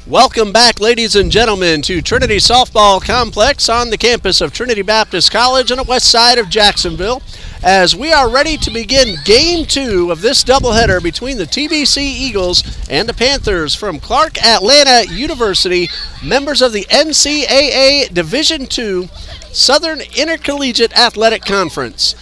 Welcome back, ladies and gentlemen, to Trinity Softball Complex on the campus of Trinity Baptist College on the west side of Jacksonville, as we are ready to begin Game 2 of this doubleheader between the TBC Eagles and the Panthers from Clark Atlanta University, members of the NCAA Division II Southern Intercollegiate Athletic Conference.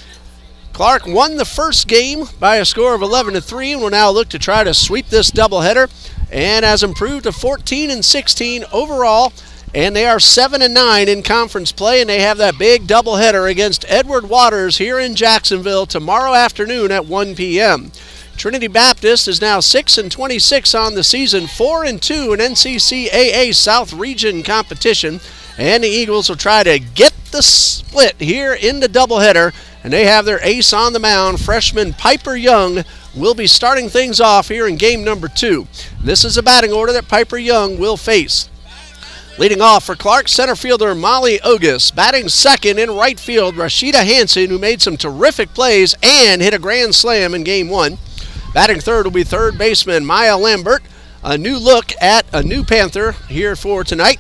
Clark won the first game by a score of 11-3 and will now look to try to sweep this doubleheader, and has improved to 14-16 overall, and they are 7-9 in conference play, and they have that big doubleheader against Edward Waters here in Jacksonville tomorrow afternoon at 1 p.m. Trinity Baptist is now 6-26 on the season, 4-2 in NCCAA South Region competition, and the Eagles will try to get the split here in the doubleheader, and they have their ace on the mound. Freshman Piper Young will be starting things off here in game number 2. This is a batting order that Piper Young will face. Leading off for Clark, center fielder Molly Ogus. Batting second in right field, Rashida Hansen, who made some terrific plays and hit a grand slam in game 1. Batting third will be third baseman Maya Lambert. A new look at a new Panther here for tonight.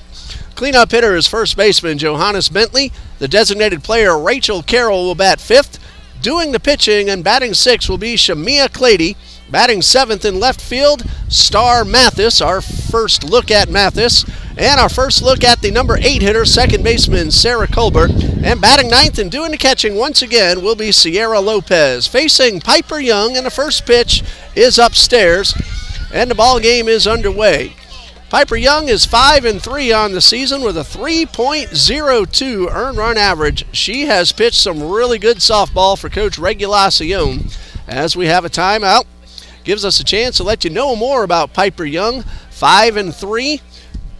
Cleanup hitter is first baseman Johannes Bentley. The designated player Rachel Carroll will bat fifth. Doing the pitching and batting sixth will be Shamia Clady. Batting seventh in left field, Star Mathis, our first look at Mathis. And our first look at the number 8 hitter, second baseman Sarah Colbert. And batting ninth and doing the catching once again will be Sierra Lopez. Facing Piper Young, and the first pitch is upstairs, and the ball game is underway. Piper Young is 5-3 on the season with a 3.02 earned run average. She has pitched some really good softball for Coach Regulacion. As we have a timeout, gives us a chance to let you know more about Piper Young. 5-3,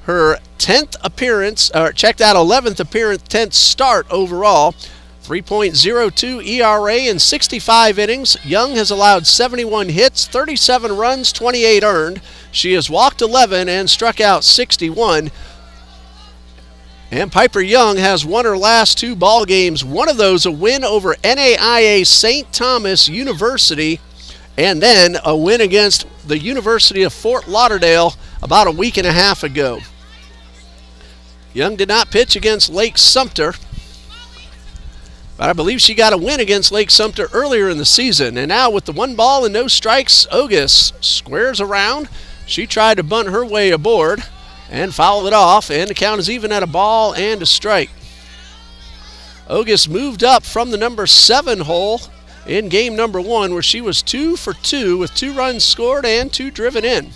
her 10th appearance, or checked out 11th appearance, 10th start overall. 3.02 ERA in 65 innings. Young has allowed 71 hits, 37 runs, 28 earned. She has walked 11 and struck out 61. And Piper Young has won her last 2 ball games. One of those a win over NAIA St. Thomas University, and then a win against the University of Fort Lauderdale about a week and a half ago. Young did not pitch against Lake Sumter, but I believe she got a win against Lake Sumter earlier in the season. And now with the 1 ball and no strikes, Ogus squares around. She tried to bunt her way aboard and fouled it off, and the count is even at a ball and a strike. Ogus moved up from the number 7 hole in game number 1, where she was 2 for 2 with 2 runs scored and 2 driven in.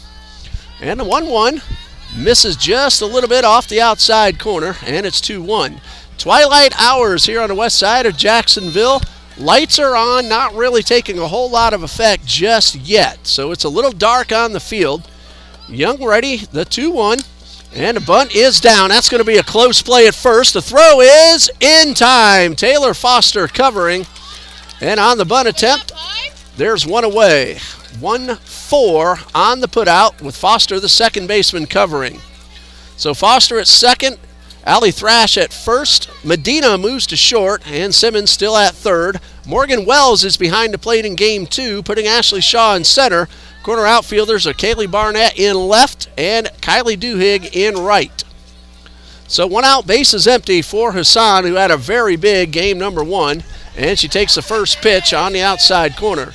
And the 1-1 misses just a little bit off the outside corner, and it's 2-1. Twilight hours here on the west side of Jacksonville. Lights are on, not really taking a whole lot of effect just yet, so it's a little dark on the field. Young ready, the 2-1, and the bunt is down. That's going to be a close play at first. The throw is in time. Taylor Foster covering, and on the bunt attempt, there's one away. 1-4 on the putout with Foster, the second baseman, covering. So Foster at second, Allie Thrash at first, Medina moves to short, and Simmons still at third. Morgan Wells is behind the plate in game 2, putting Ashley Shaw in center. Corner outfielders are Kaylee Barnett in left and Kylie Duhigg in right. So 1 out, bases empty for Hassan, who had a very big game number 1, and she takes the first pitch on the outside corner.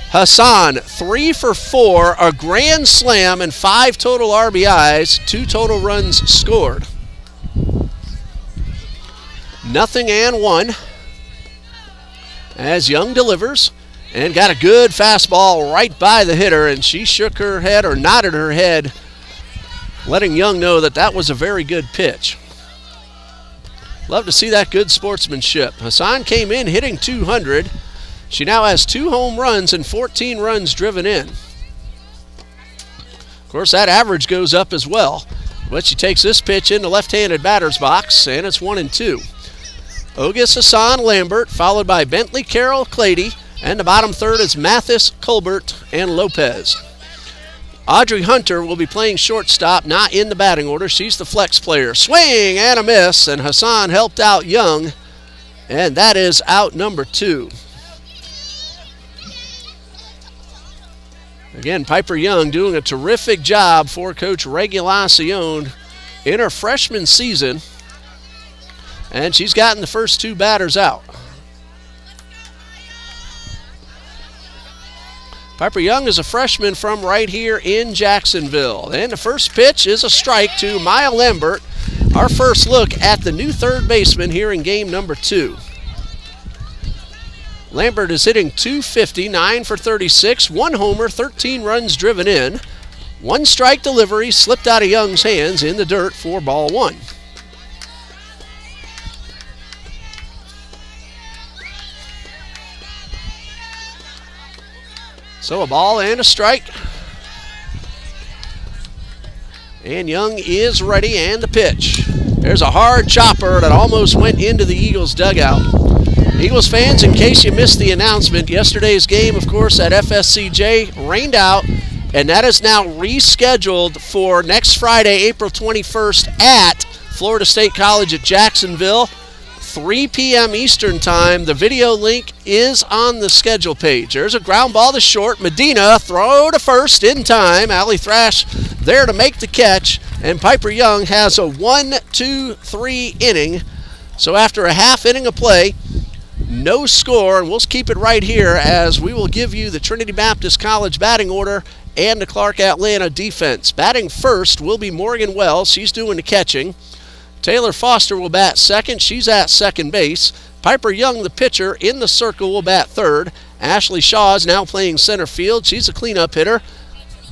Hassan, 3 for 4, a grand slam, and 5 total RBIs, 2 total runs scored. 0-1 as Young delivers and got a good fastball right by the hitter, and she shook her head or nodded her head, letting Young know that that was a very good pitch. Love to see that good sportsmanship. Hassan came in hitting 200. She now has 2 home runs and 14 runs driven in. Of course, that average goes up as well. But she takes this pitch in the left-handed batter's box, and it's 1-2. Ogus, Hassan, Lambert, followed by Bentley, Carroll, Clady, and the bottom third is Mathis, Colbert, and Lopez. Audrey Hunter will be playing shortstop, not in the batting order. She's the flex player. Swing and a miss, and Hassan helped out Young, and that is out number 2. Again, Piper Young doing a terrific job for Coach Regulacion in her freshman season. And she's gotten the first two batters out. Piper Young is a freshman from right here in Jacksonville. And the first pitch is a strike to Maya Lambert. Our first look at the new third baseman here in game number 2. Lambert is hitting .250, 9 for 36, 1 homer, 13 runs driven in. One strike delivery slipped out of Young's hands in the dirt for ball 1. So a ball and a strike. And Young is ready, and the pitch. There's a hard chopper that almost went into the Eagles dugout. Eagles fans, in case you missed the announcement, yesterday's game, of course, at FSCJ rained out, and that is now rescheduled for next Friday, April 21st at Florida State College at Jacksonville, 3 p.m. Eastern Time. The video link is on the schedule page. There's a ground ball to short. Medina throw to first in time. Allie Thrash there to make the catch, and Piper Young has a 1-2-3 inning. So after a half inning of play, no score, and we'll keep it right here as we will give you the Trinity Baptist College batting order and the Clark Atlanta defense. Batting first will be Morgan Wells. She's doing the catching. Taylor Foster will bat second. She's at second base. Piper Young, the pitcher, in the circle will bat third. Ashley Shaw is now playing center field. She's a cleanup hitter.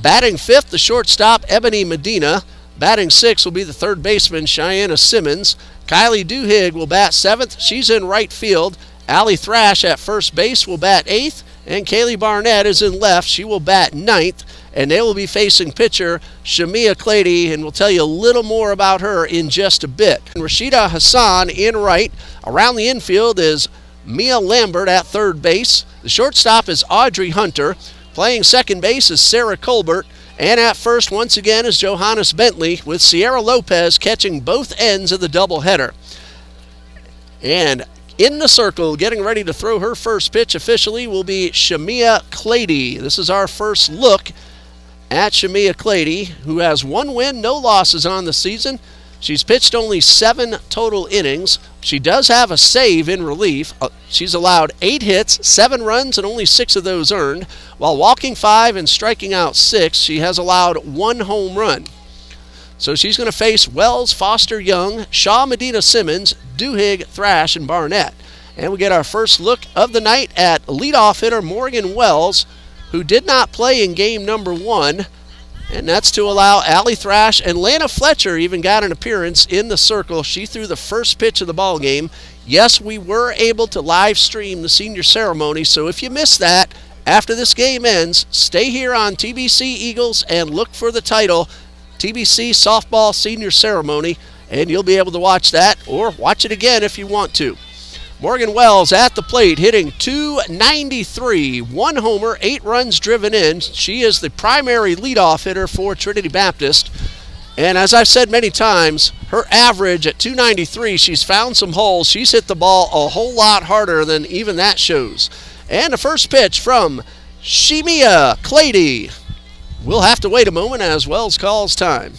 Batting fifth, the shortstop, Ebony Medina. Batting sixth will be the third baseman, Cheyenne Simmons. Kylie Duhigg will bat seventh. She's in right field. Allie Thrash at first base will bat eighth. And Kaylee Barnett is in left. She will bat ninth. And they will be facing pitcher Shamia Clady, and we'll tell you a little more about her in just a bit. And Rashida Hassan in right. Around the infield is Mia Lambert at third base. The shortstop is Audrey Hunter. Playing second base is Sarah Colbert. And at first, once again, is Johannes Bentley, with Sierra Lopez catching both ends of the doubleheader. And in the circle, getting ready to throw her first pitch officially, will be Shamia Clady. This is our first look at Shamia Clady, who has 1 win, no losses on the season. She's pitched only 7 total innings. She does have a save in relief. She's allowed 8 hits, 7 runs, and only 6 of those earned. While walking 5 and striking out 6, she has allowed 1 home run. So she's going to face Wells, Foster, Young, Shaw, Medina, Simmons, Duhigg, Thrash, and Barnett. And we get our first look of the night at leadoff hitter Morgan Wells, who did not play in game number 1. And that's to allow Allie Thrash, and Lana Fletcher even got an appearance in the circle. She threw the first pitch of the ball game. Yes, we were able to live stream the senior ceremony, so if you missed that, after this game ends, stay here on TBC Eagles and look for the title, TBC Softball Senior Ceremony, and you'll be able to watch that or watch it again if you want to. Morgan Wells at the plate, hitting .293, 1 homer, 8 runs driven in. She is the primary leadoff hitter for Trinity Baptist. And as I've said many times, her average at .293, she's found some holes. She's hit the ball a whole lot harder than even that shows. And the first pitch from Shamia Clady. We'll have to wait a moment as Wells calls time.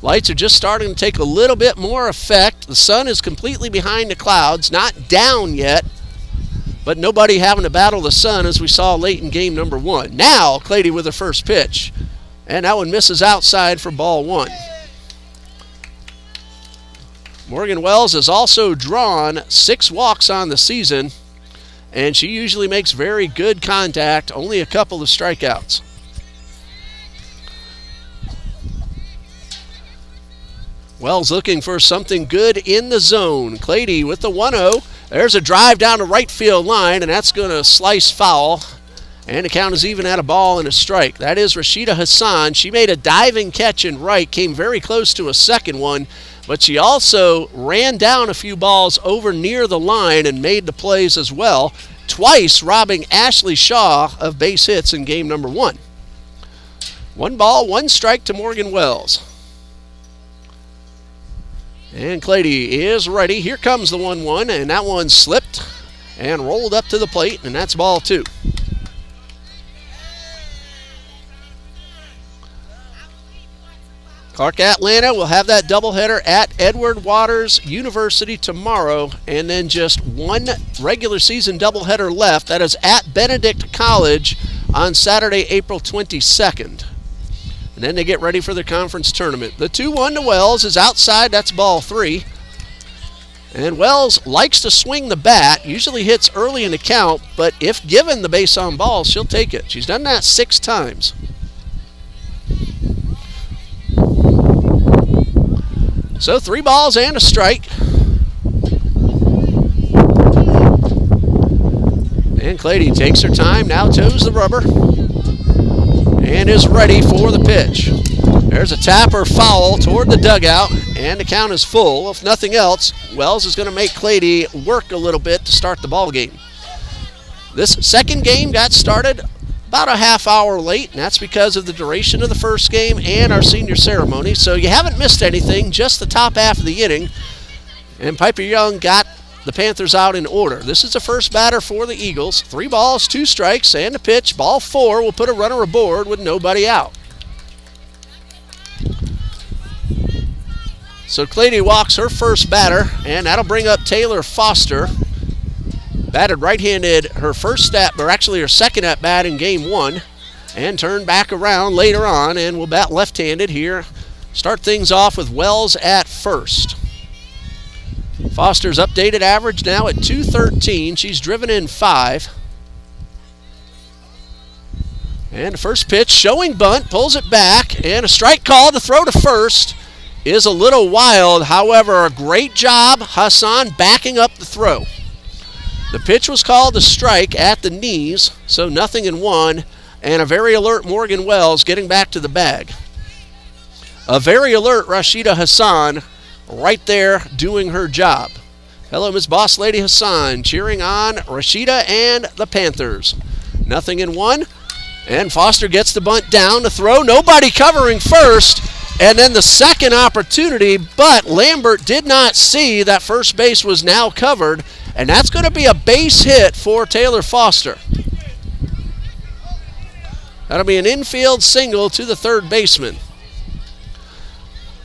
Lights are just starting to take a little bit more effect. The sun is completely behind the clouds, not down yet, but nobody having to battle the sun as we saw late in game number 1. Now, Clady with her first pitch, and that one misses outside for ball 1. Morgan Wells has also drawn 6 walks on the season, and she usually makes very good contact, only a couple of strikeouts. Wells looking for something good in the zone. Clady with the 1-0. There's a drive down the right field line, and that's going to slice foul. And the count is even at a ball and a strike. That is Rashida Hassan. She made a diving catch in right, came very close to a second one, but she also ran down a few balls over near the line and made the plays as well, twice robbing Ashley Shaw of base hits in game number 1. 1 ball, 1 strike to Morgan Wells. And Clady is ready. Here comes the 1-1, and that one slipped and rolled up to the plate, and that's ball 2. Clark Atlanta will have that doubleheader at Edward Waters University tomorrow, and then just one regular season doubleheader left. That is at Benedict College on Saturday, April 22nd. And then they get ready for the conference tournament. The 2-1 to Wells is outside. That's ball 3. And Wells likes to swing the bat, usually hits early in the count, but if given the base on ball, she'll take it. She's done that 6 times. So 3 balls and a strike. And Clady takes her time, now toes the rubber, and is ready for the pitch. There's a tapper foul toward the dugout, and the count is full. If nothing else, Wells is going to make Clady work a little bit to start the ball game. This second game got started about a half hour late, and that's because of the duration of the first game and our senior ceremony. So you haven't missed anything, just the top half of the inning. And Piper Young got the Panthers out in order. This is the first batter for the Eagles. 3 balls, 2 strikes, and a pitch. Ball 4 will put a runner aboard with nobody out. So Clady walks her first batter, and that'll bring up Taylor Foster. Batted right-handed her second at bat in game 1, and turned back around later on, and will bat left-handed here. Start things off with Wells at first. Foster's updated average now at .213. She's driven in 5. And the first pitch, showing bunt, pulls it back, and a strike call to throw to first is a little wild. However, a great job, Hassan, backing up the throw. The pitch was called a strike at the knees, so 0-1, and a very alert Morgan Wells getting back to the bag. A very alert Rashida Hassan right there doing her job. Hello, Miss Boss Lady Hassan, cheering on Rashida and the Panthers. 0-1, and Foster gets the bunt down to throw. Nobody covering first, and then the second opportunity, but Lambert did not see that first base was now covered, and that's going to be a base hit for Taylor Foster. That'll be an infield single to the third baseman.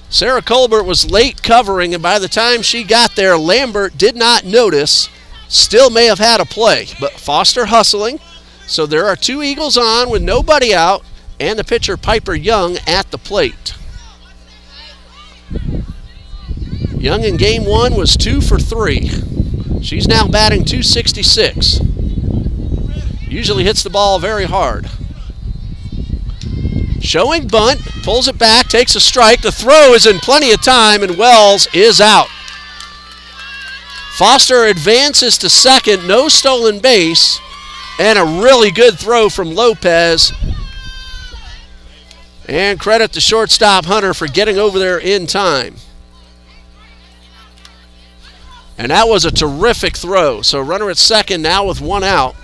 Sarah Colbert was late covering, and by the time she got there, Lambert did not notice. Still may have had a play, but Foster hustling. So there are 2 Eagles on with nobody out, and the pitcher Piper Young at the plate. Young in game 1 was 2 for 3. She's now batting .266. Usually hits the ball very hard. Showing bunt, pulls it back, takes a strike. The throw is in plenty of time, and Wells is out. Foster advances to second, no stolen base, and a really good throw from Lopez. And credit to shortstop Hunter for getting over there in time. And that was a terrific throw. So runner at second now with 1 out.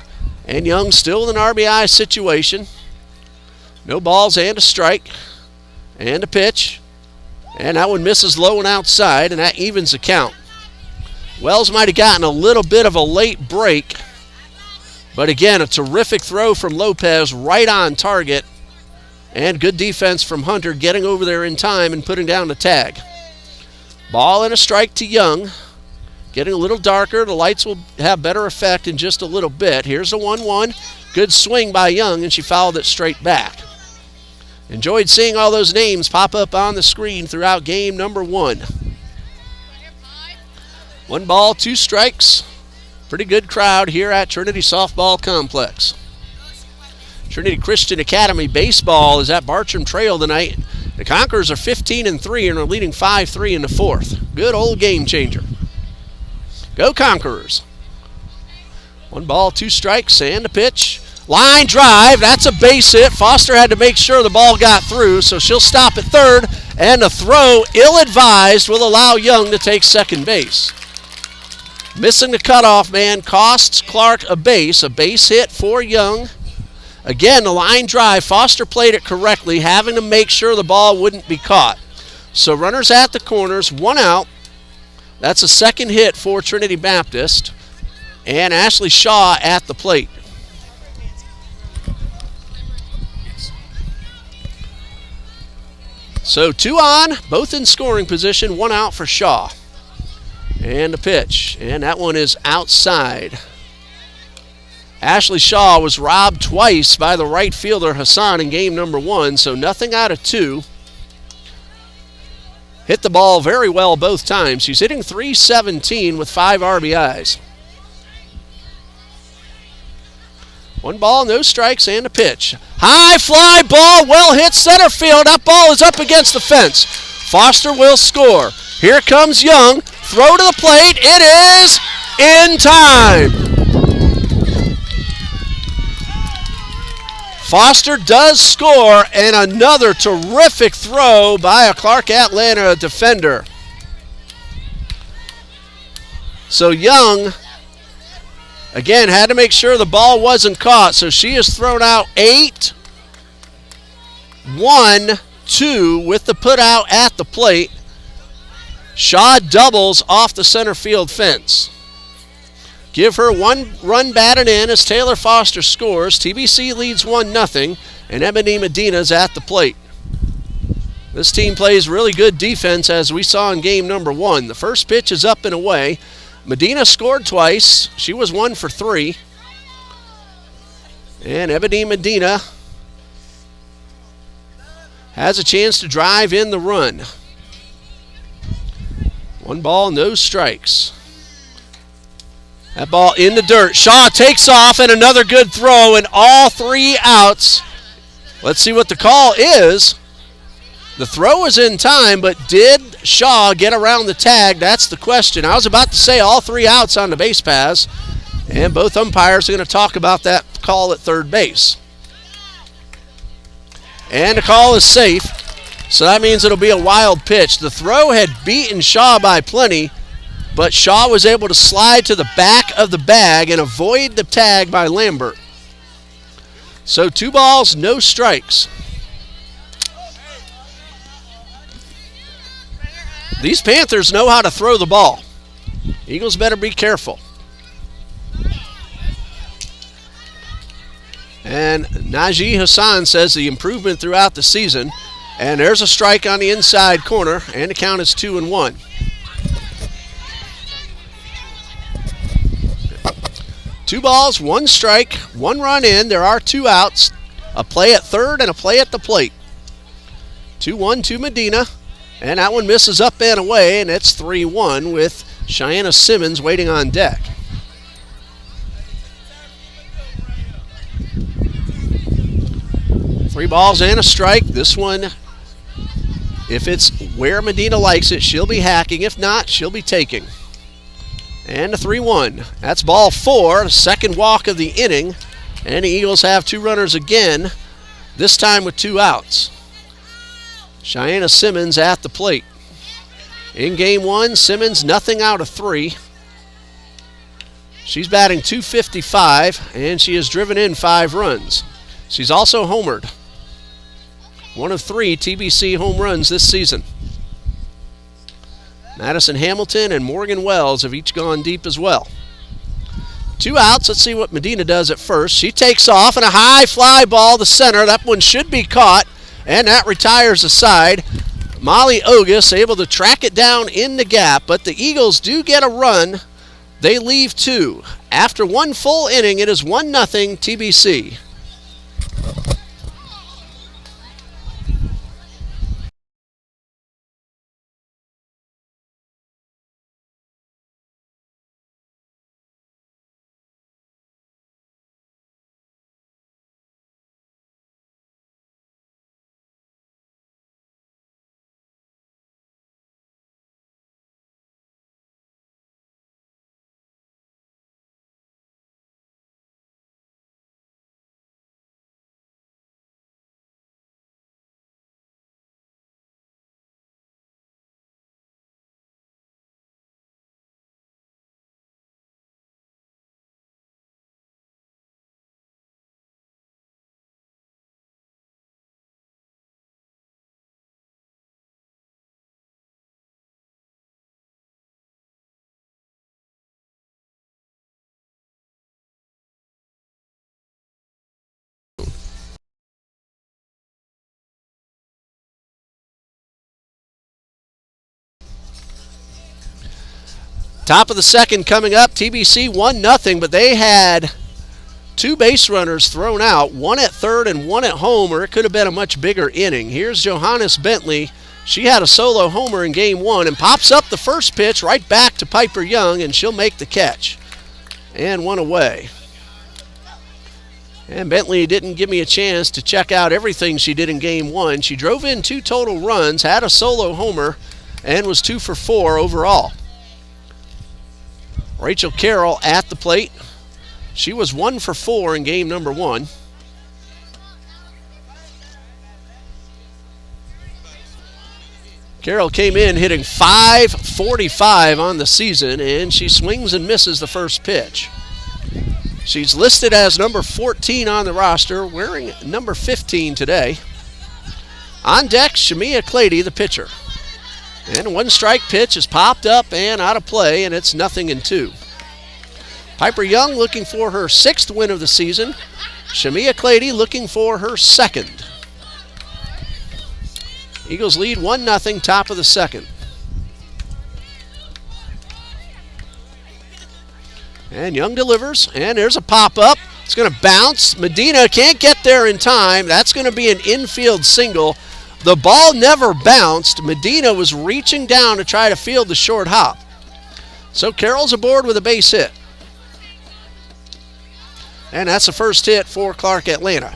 And Young still in an RBI situation. No balls and a strike. And a pitch. And that one misses low and outside, and that evens the count. Wells might have gotten a little bit of a late break. But again, a terrific throw from Lopez right on target. And good defense from Hunter getting over there in time and putting down the tag. Ball and a strike to Young. Getting a little darker. The lights will have better effect in just a little bit. Here's a 1-1. Good swing by Young, and she fouled it straight back. Enjoyed seeing all those names pop up on the screen throughout game number 1. 1 ball, 2 strikes. Pretty good crowd here at Trinity Softball Complex. Trinity Christian Academy Baseball is at Bartram Trail tonight. The Conquerors are 15-3 and are leading 5-3 in the 4th. Good old game changer. Go Conquerors. 1 ball, 2 strikes, and a pitch. Line drive, that's a base hit. Foster had to make sure the ball got through, so she'll stop at third, and the throw, ill-advised, will allow Young to take second base. Missing the cutoff man costs Clark a base hit for Young. Again, the line drive, Foster played it correctly, having to make sure the ball wouldn't be caught. So runners at the corners, 1 out. That's a second hit for Trinity Baptist. And Ashley Shaw at the plate. So 2 on, both in scoring position, 1 out for Shaw. And a pitch, and that one is outside. Ashley Shaw was robbed twice by the right fielder Hassan in game number 1, so nothing out of 2. Hit the ball very well both times. She's hitting .317 with 5 RBIs. 1 ball, no strikes, and a pitch. High fly ball, well hit center field. That ball is up against the fence. Foster will score. Here comes Young. Throw to the plate. It is in time. Foster does score, and another terrific throw by a Clark Atlanta defender. So Young, again, had to make sure the ball wasn't caught, so she has thrown out 8, 1, 2 with the put out at the plate. Shaw doubles off the center field fence. Give her 1 run batted in as Taylor Foster scores. TBC leads 1-0, and Ebony Medina's at the plate. This team plays really good defense, as we saw in game number 1. The first pitch is up and away. Medina scored twice. She was 1 for 3. And Ebony Medina has a chance to drive in the run. 1 ball, no strikes. That ball in the dirt. Shaw takes off, and another good throw, and all 3 outs. Let's see what the call is. The throw is in time, but did Shaw get around the tag? That's the question. I was about to say all 3 outs on the base pass, and both umpires are going to talk about that call at third base. And the call is safe, so that means it'll be a wild pitch. The throw had beaten Shaw by plenty, but Shaw was able to slide to the back of the bag and avoid the tag by Lambert. So 2 balls, no strikes. These Panthers know how to throw the ball. Eagles better be careful. And Najee Hassan says the improvement throughout the season. And there's a strike on the inside corner, and the count is 2-1. Two balls, 1 strike, 1 run in. There are 2 outs. A play at third and a play at the plate. 2-1 to Medina. And that one misses up and away, and it's 3-1 with Cheyenne Simmons waiting on deck. Three balls and a strike. This one, if it's where Medina likes it, she'll be hacking. If not, she'll be taking. And a 3-1. That's ball 4, the second walk of the inning. And the Eagles have 2 runners again, this time with 2 outs. Cheyenne Simmons at the plate. In game 1, Simmons nothing out of 3. She's batting .255, and she has driven in 5 runs. She's also homered. 1 of 3 TBC home runs this season. Madison Hamilton and Morgan Wells have each gone deep as well. 2 outs. Let's see what Medina does at first. She takes off, and a high fly ball to center. That one should be caught, and that retires the side. Molly Ogus able to track it down in the gap, but the Eagles do get a run. They leave 2. After 1 full inning, it is 1-0 TBC. Top of the second coming up. TBC 1-0, but they had 2 base runners thrown out, one at third and one at home, or it could have been a much bigger inning. Here's Johannes Bentley. She had a solo homer in game 1 and pops up the first pitch right back to Piper Young, and she'll make the catch. And one away. And Bentley didn't give me a chance to check out everything she did in game 1. She drove in 2 total runs, had a solo homer, and was 2 for 4 overall. Rachel Carroll at the plate. She was 1 for 4 in game number 1. Carroll came in hitting .545 on the season, and she swings and misses the first pitch. She's listed as number 14 on the roster, wearing number 15 today. On deck, Shamia Clady, the pitcher. And 1 strike pitch is popped up and out of play, and it's 0-2. Piper Young looking for her 6th win of the season. Shamia Clady looking for her 2nd. Eagles lead 1-0, top of the second. And Young delivers, and there's a pop-up. It's going to bounce. Medina can't get there in time. That's going to be an infield single. The ball never bounced. Medina was reaching down to try to field the short hop. So Carroll's aboard with a base hit. And that's the first hit for Clark Atlanta.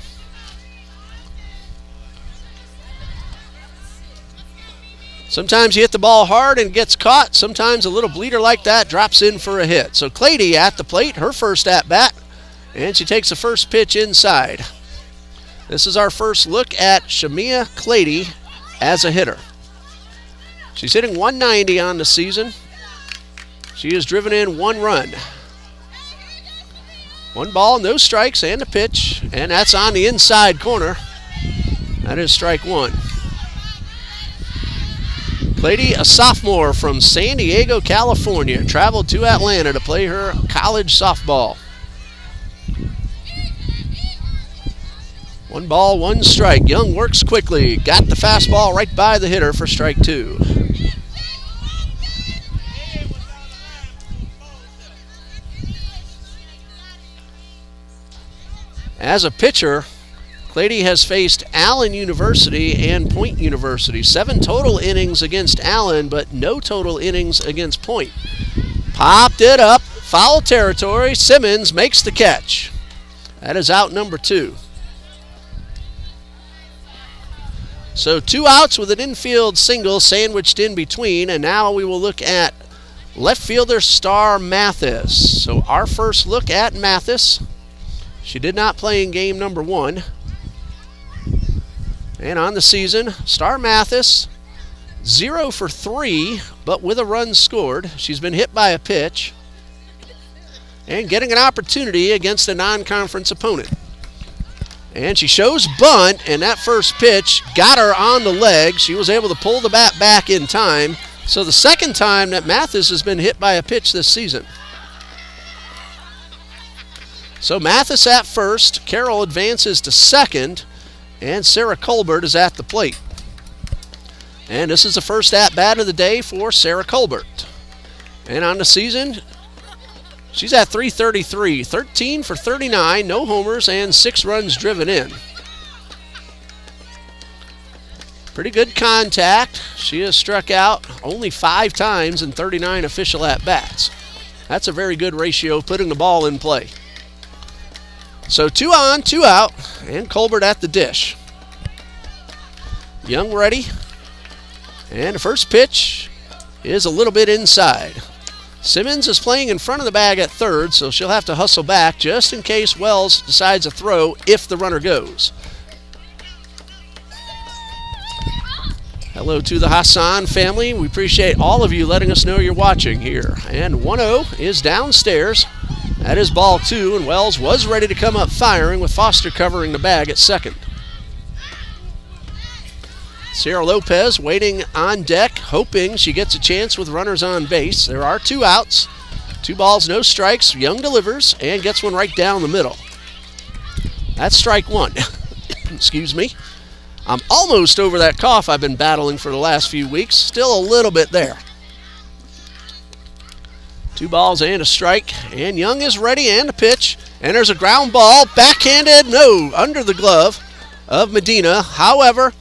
Sometimes you hit the ball hard and it gets caught. Sometimes a little bleeder like that drops in for a hit. So Clady at the plate, her first at-bat, and she takes the first pitch inside. This is our first look at Shamia Clady as a hitter. She's hitting .190 on the season. She has driven in 1 run. 1 ball, no strikes, and a pitch, and that's on the inside corner. That is strike 1. Clady, a sophomore from San Diego, California, traveled to Atlanta to play her college softball. 1 ball, 1 strike. Young works quickly. Got the fastball right by the hitter for strike 2. As a pitcher, Clady has faced Allen University and Point University. 7 total innings against Allen, but no total innings against Point. Popped it up. Foul territory. Simmons makes the catch. That is out number 2. So 2 outs with an infield single sandwiched in between, and now we will look at left fielder Star Mathis. So our first look at Mathis. She did not play in game number 1. And on the season, Star Mathis, 0 for 3, but with a run scored. She's been hit by a pitch and getting an opportunity against a non-conference opponent. And she shows bunt, and that first pitch got her on the leg. She was able to pull the bat back in time. So the second time that Mathis has been hit by a pitch this season. So Mathis at first, Carroll advances to second, and Sarah Colbert is at the plate. And this is the first at-bat of the day for Sarah Colbert. And on the season, she's at .333, 13 for 39, no homers, and 6 runs driven in. Pretty good contact. She has struck out only 5 times in 39 official at-bats. That's a very good ratio of putting the ball in play. So 2 on, 2 out, and Colbert at the dish. Young ready, and the first pitch is a little bit inside. Simmons is playing in front of the bag at third, so she'll have to hustle back just in case Wells decides to throw if the runner goes. Hello to the Hassan family. We appreciate all of you letting us know you're watching here. And 1-0 is downstairs. That is ball 2, and Wells was ready to come up firing with Foster covering the bag at second. Sierra Lopez waiting on deck, hoping she gets a chance with runners on base. There are 2 outs, 2 balls, no strikes. Young delivers and gets one right down the middle. That's strike 1. Excuse me. I'm almost over that cough I've been battling for the last few weeks. Still a little bit there. 2 balls and a strike. And Young is ready and a pitch. And there's a ground ball. Backhanded, no, under the glove of Medina. However,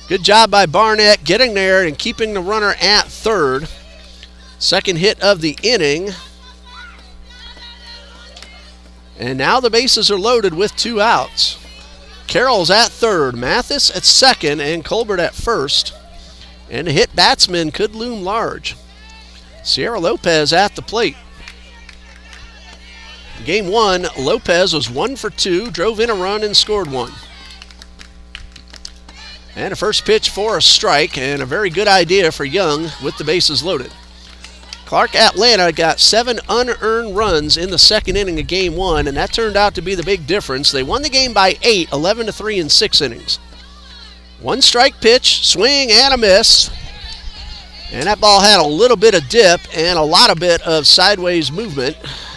good job by Barnett getting there and keeping the runner at third. Second hit of the inning. And now the bases are loaded with 2 outs. Carroll's at third, Mathis at second, and Colbert at first. And a hit batsman could loom large. Sierra Lopez at the plate. Game 1, Lopez was 1 for 2, drove in a run and scored 1. And a first pitch for a strike, and a very good idea for Young with the bases loaded. Clark Atlanta got 7 unearned runs in the second inning of Game 1, and that turned out to be the big difference. They won the game by 8, 11-3 in 6 innings. 1 strike pitch, swing and a miss. And that ball had a little bit of dip and a lot of bit of sideways movement.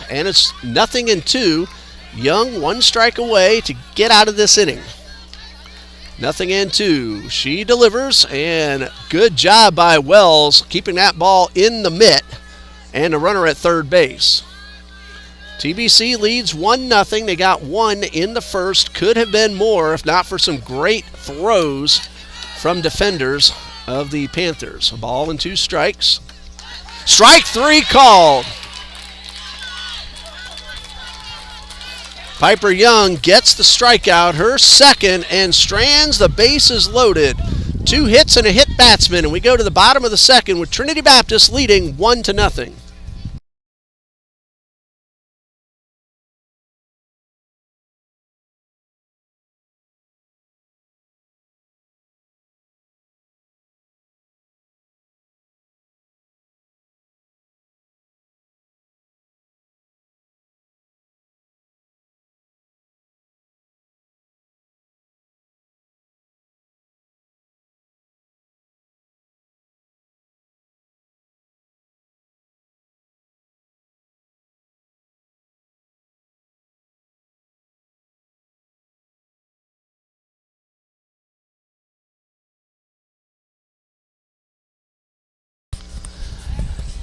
And it's 0-2. Young 1 strike away to get out of this inning. 0-2. She delivers, and good job by Wells keeping that ball in the mitt and a runner at third base. TBC leads 1-0. They got 1 in the first. Could have been more if not for some great throws from defenders of the Panthers. A ball and 2 strikes. Strike 3 called. Piper Young gets the strikeout, her second, and strands the bases loaded. 2 hits and a hit batsman, and we go to the bottom of the second with Trinity Baptist leading 1-0.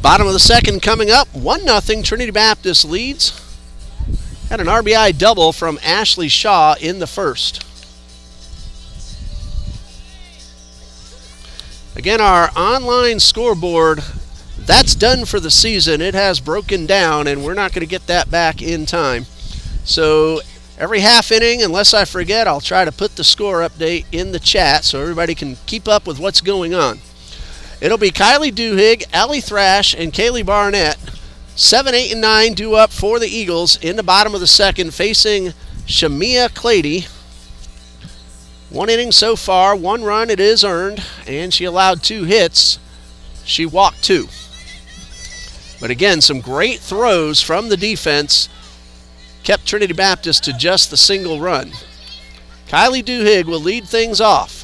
Bottom of the second coming up, 1-0. Trinity Baptist leads. Had an RBI double from Ashley Shaw in the first. Again, our online scoreboard, that's done for the season. It has broken down, and we're not going to get that back in time. So every half inning, unless I forget, I'll try to put the score update in the chat so everybody can keep up with what's going on. It'll be Kylie Duhigg, Allie Thrash, and Kaylee Barnett. 7, 8, and 9 due up for the Eagles in the bottom of the second, facing Shamia Clady. 1 inning so far, 1 run it is earned, and she allowed 2 hits. She walked 2. But again, some great throws from the defense kept Trinity Baptist to just the single run. Kylie Duhigg will lead things off.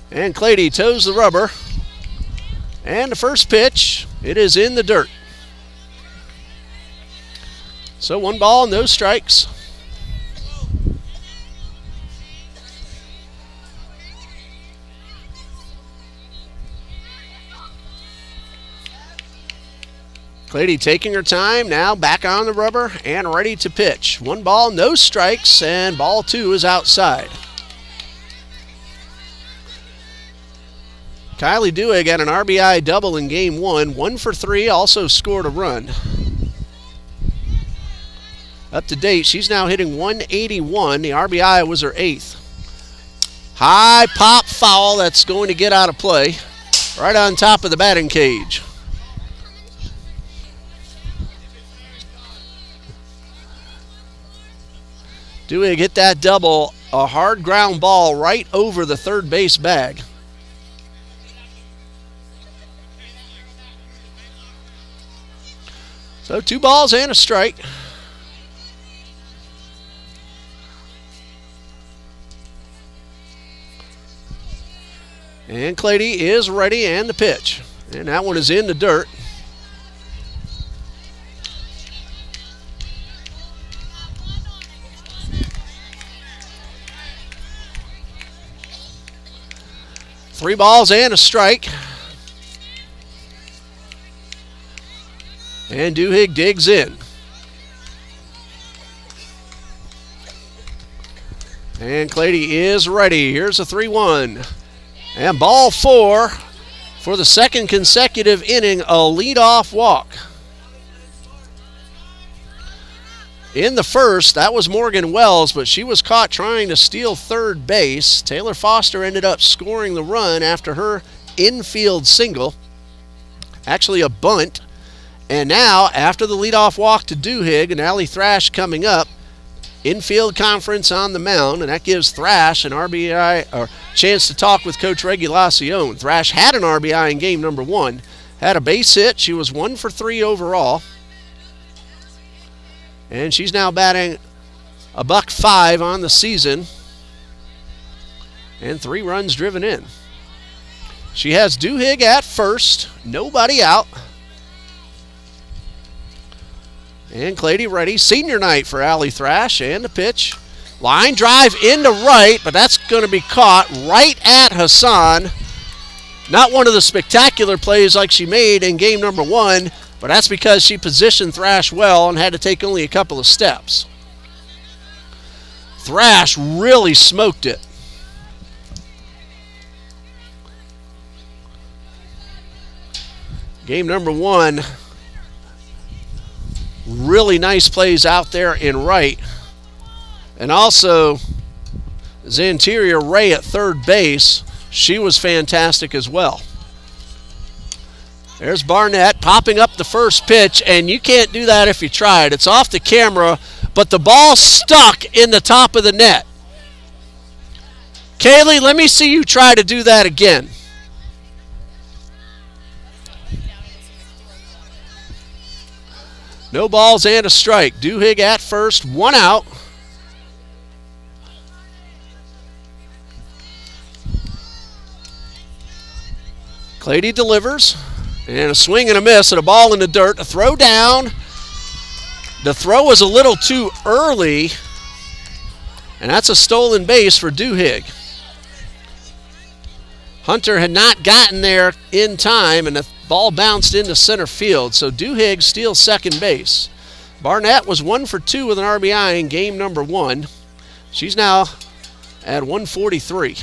And Clady toes the rubber. And the first pitch, it is in the dirt. So 1 ball, no strikes. Clady taking her time, now back on the rubber and ready to pitch. 1 ball, no strikes, and ball 2 is outside. Kylie Duhigg had an RBI double in Game 1, 1 for 3, also scored a run. Up to date, she's now hitting 181. The RBI was her 8th. High pop foul that's going to get out of play right on top of the batting cage. Duhigg hit that double, a hard ground ball right over the third base bag. So 2 balls and a strike. And Clady is ready and the pitch. And that one is in the dirt. 3 balls and a strike. And Duhigg digs in. And Clady is ready. Here's a 3-1. And ball 4 for the second consecutive inning, a leadoff walk. In the first, that was Morgan Wells, but she was caught trying to steal third base. Taylor Foster ended up scoring the run after her infield single. Actually a bunt. And now, after the leadoff walk to Duhigg and Allie Thrash coming up, infield conference on the mound, and that gives Thrash an RBI, or chance to talk with Coach Regulacion. Thrash had an RBI in game number 1, had a base hit. She was 1 for 3 overall. And she's now batting a $105 on the season. And 3 runs driven in. She has Duhigg at first, nobody out. And Clady ready. Senior night for Allie Thrash, and the pitch. Line drive into right, but that's going to be caught right at Hassan. Not one of the spectacular plays like she made in game number 1, but that's because she positioned Thrash well and had to take only a couple of steps. Thrash really smoked it. Game number 1, really nice plays out there in right. And also, Xanteria Ray at third base, she was fantastic as well. There's Barnett popping up the first pitch, and you can't do that if you tried. It's off the camera, but the ball stuck in the top of the net. Kaylee, let me see you try to do that again. No balls and a strike. Duhigg at first, 1 out. Clady delivers. And a swing and a miss and a ball in the dirt. A throw down. The throw was a little too early. And that's a stolen base for Duhigg. Hunter had not gotten there in time, and the ball bounced into center field. So Duhigg steals second base. Barnett was 1 for 2 with an RBI in game number 1. She's now at 143.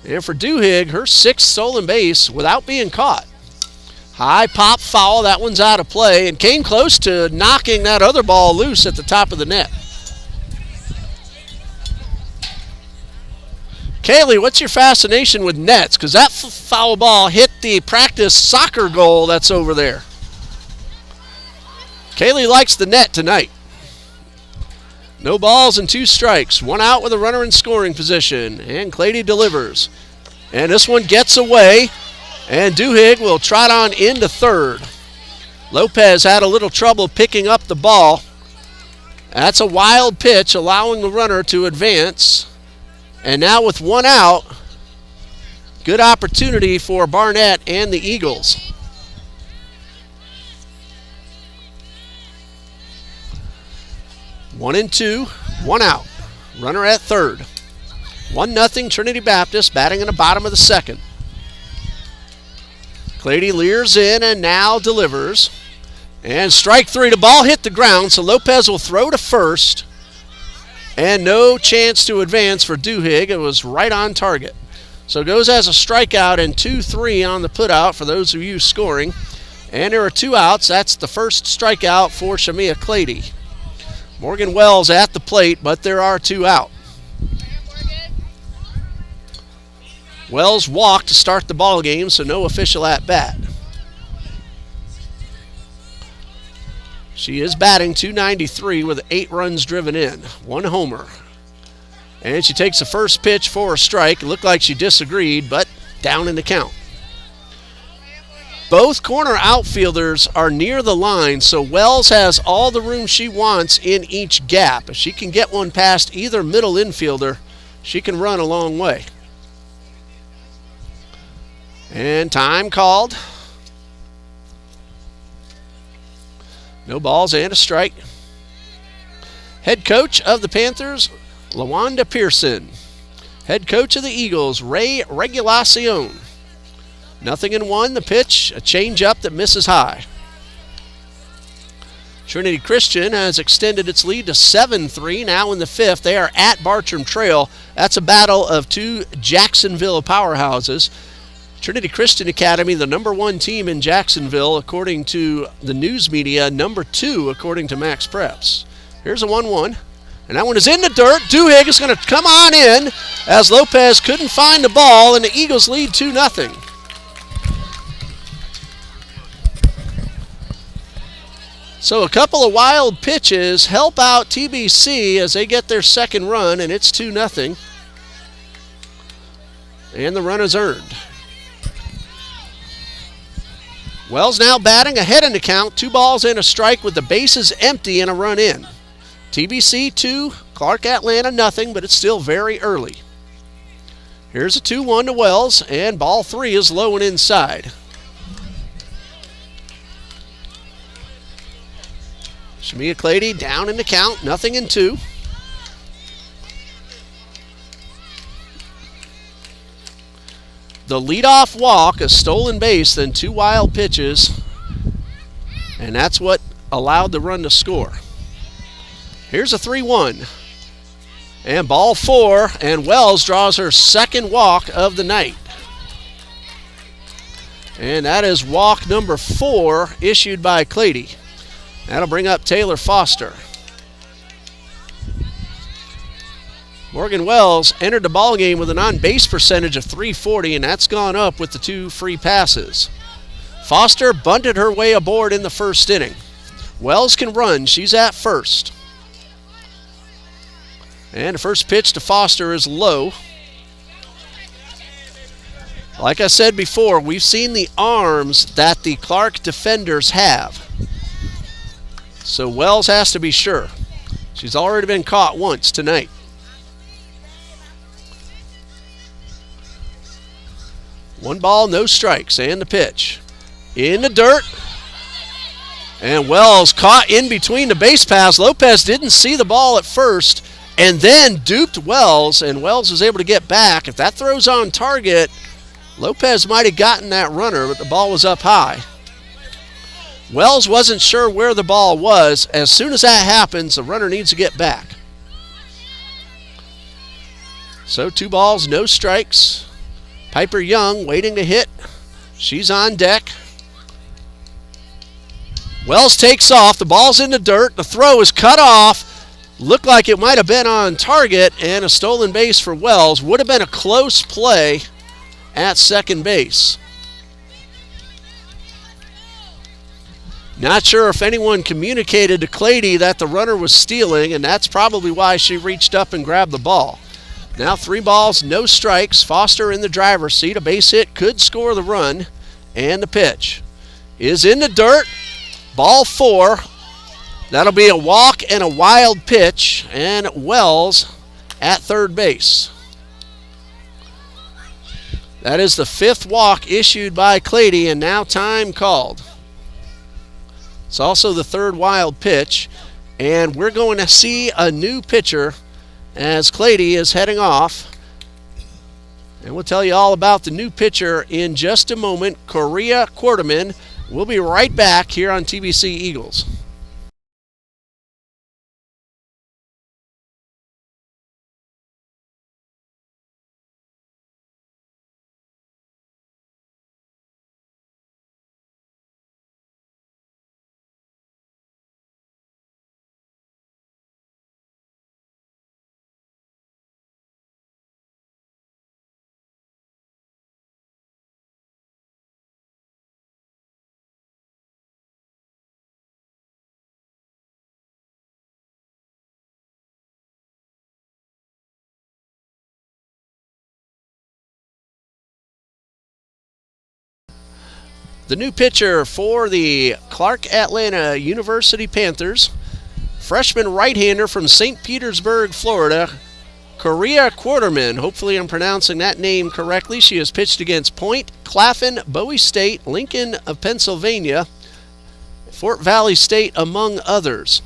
And for Duhigg, her 6th stolen base without being caught. High pop foul, that one's out of play, and came close to knocking that other ball loose at the top of the net. Kaylee, what's your fascination with nets? Because that foul ball hit the practice soccer goal that's over there. Kaylee likes the net tonight. No balls and 2 strikes. 1 out with a runner in scoring position. And Clady delivers. And this one gets away. And Duhigg will trot on into third. Lopez had a little trouble picking up the ball. That's a wild pitch, allowing the runner to advance. And now with 1 out, good opportunity for Barnett and the Eagles. One and 2, 1 out. Runner at third. 1-0 Trinity Baptist, batting in the bottom of the second. Clady leers in and now delivers. And strike 3. The ball hit the ground, so Lopez will throw to first. And no chance to advance for Duhigg. It was right on target. So it goes as a strikeout and 2-3 on the putout for those of you scoring. And there are 2 outs. That's the first strikeout for Shamia Clady. Morgan Wells at the plate, but there are 2 out. Wells walked to start the ball game, so no official at bat. She is batting .293 with 8 runs driven in, 1 homer. And she takes the first pitch for a strike. It looked like she disagreed, but down in the count. Both corner outfielders are near the line, so Wells has all the room she wants in each gap. If she can get one past either middle infielder, she can run a long way. And time called. No balls and a strike. Head coach of the Panthers, LaWanda Pearson. Head coach of the Eagles, Ray Regulacion. 0-1, the pitch, a changeup that misses high. Trinity Christian has extended its lead to 7-3, now in the 5th. They are at Bartram Trail. That's a battle of two Jacksonville powerhouses. Trinity Christian Academy, the #1 team in Jacksonville, according to the news media, #2 according to Max Preps. Here's a 1-1, and that one is in the dirt. Duhigg is going to come on in as Lopez couldn't find the ball, and the Eagles lead 2-0. So a couple of wild pitches help out TBC as they get their second run, and it's 2-0. And the run is earned. Wells now batting ahead in the count. 2 balls and a strike with the bases empty and a run in. TBC 2, Clark Atlanta nothing, but it's still very early. Here's a 2-1 to Wells, and ball 3 is low and inside. Shamia Clady down in the count, 0-2. The leadoff walk, a stolen base, then 2 wild pitches, and that's what allowed the run to score. Here's a 3-1, and ball 4, and Wells draws her second walk of the night. And that is walk number 4 issued by Clady. That'll bring up Taylor Foster. Morgan Wells entered the ballgame with an on-base percentage of .340, and that's gone up with the 2 free passes. Foster bunted her way aboard in the first inning. Wells can run. She's at first. And the first pitch to Foster is low. Like I said before, we've seen the arms that the Clark defenders have. So Wells has to be sure. She's already been caught once tonight. One ball, no strikes, and the pitch. In the dirt. And Wells caught in between the base paths. Lopez didn't see the ball at first and then duped Wells, and Wells was able to get back. If that throws on target, Lopez might have gotten that runner, but the ball was up high. Wells wasn't sure where the ball was. As soon as that happens, the runner needs to get back. So 2 balls, no strikes. Piper Young waiting to hit. She's on deck. Wells takes off. The ball's in the dirt. The throw is cut off. Looked like it might have been on target, and a stolen base for Wells. Would have been a close play at second base. Not sure if anyone communicated to Clady that the runner was stealing, and that's probably why she reached up and grabbed the ball. Now 3 balls, no strikes. Foster in the driver's seat. A base hit could score the run, and the pitch is in the dirt. Ball 4. That'll be a walk and a wild pitch, and Wells at third base. That is the 5th walk issued by Clady, and now time called. It's also the 3rd wild pitch, and we're going to see a new pitcher as Clady is heading off. And we'll tell you all about the new pitcher in just a moment, Korea Quarterman. We'll be right back here on TBC Eagles. The new pitcher for the Clark Atlanta University Panthers, freshman right-hander from St. Petersburg, Florida, Korea Quarterman. Hopefully I'm pronouncing that name correctly. She has pitched against Point, Claflin, Bowie State, Lincoln of Pennsylvania, Fort Valley State, among others.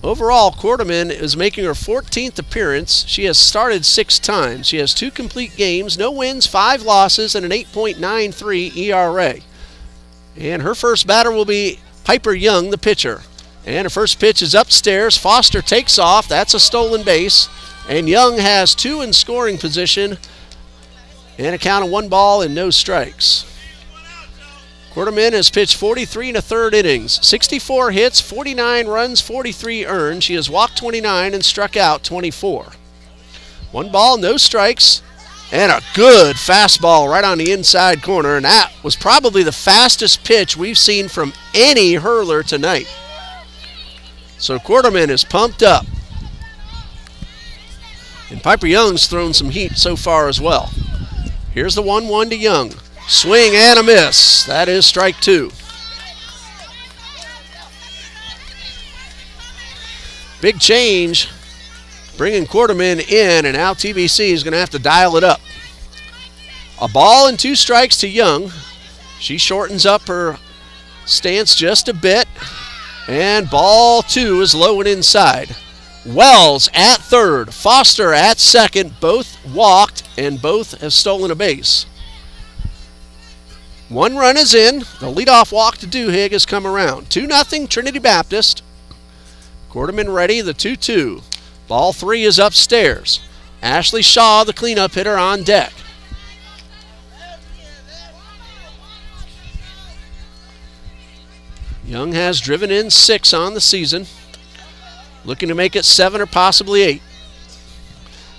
Overall, Quarterman is making her 14th appearance. She has started 6 times. She has 2 complete games, no wins, 5 losses, and an 8.93 ERA. And her first batter will be Piper Young, the pitcher. And her first pitch is upstairs. Foster takes off. That's a stolen base. And Young has 2 in scoring position. And a count of 1 ball and no strikes. Quarterman has pitched 43 1/3 innings, 64 hits, 49 runs, 43 earned. She has walked 29 and struck out 24. 1 ball, no strikes, and a good fastball right on the inside corner. And that was probably the fastest pitch we've seen from any hurler tonight. So Quarterman is pumped up. And Piper Young's thrown some heat so far as well. Here's the 1-1 to Young. Swing and a miss. That is strike 2. Big change, bringing Quarterman in, and now TBC is going to have to dial it up. A ball and 2 strikes to Young. She shortens up her stance just a bit, and ball 2 is low and inside. Wells at third, Foster at second, both walked and both have stolen a base. 1 run is in. The leadoff walk to Duhigg has come around. 2-0 Trinity Baptist. Quarterman ready, the 2-2. Ball 3 is upstairs. Ashley Shaw, the cleanup hitter, on deck. Young has driven in 6 on the season. Looking to make it 7 or possibly 8.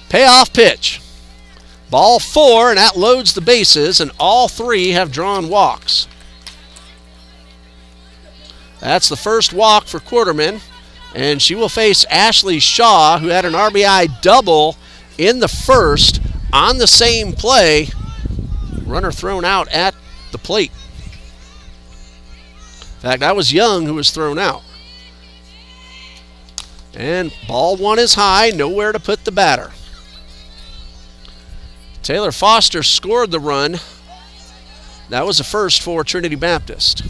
Payoff pitch. Ball 4, and that loads the bases, and all 3 have drawn walks. That's the first walk for Quarterman, and she will face Ashley Shaw, who had an RBI double in the first on the same play. Runner thrown out at the plate. In fact, that was Young who was thrown out. And ball 1 is high, nowhere to put the batter. Taylor Foster scored the run. That was the first for Trinity Baptist.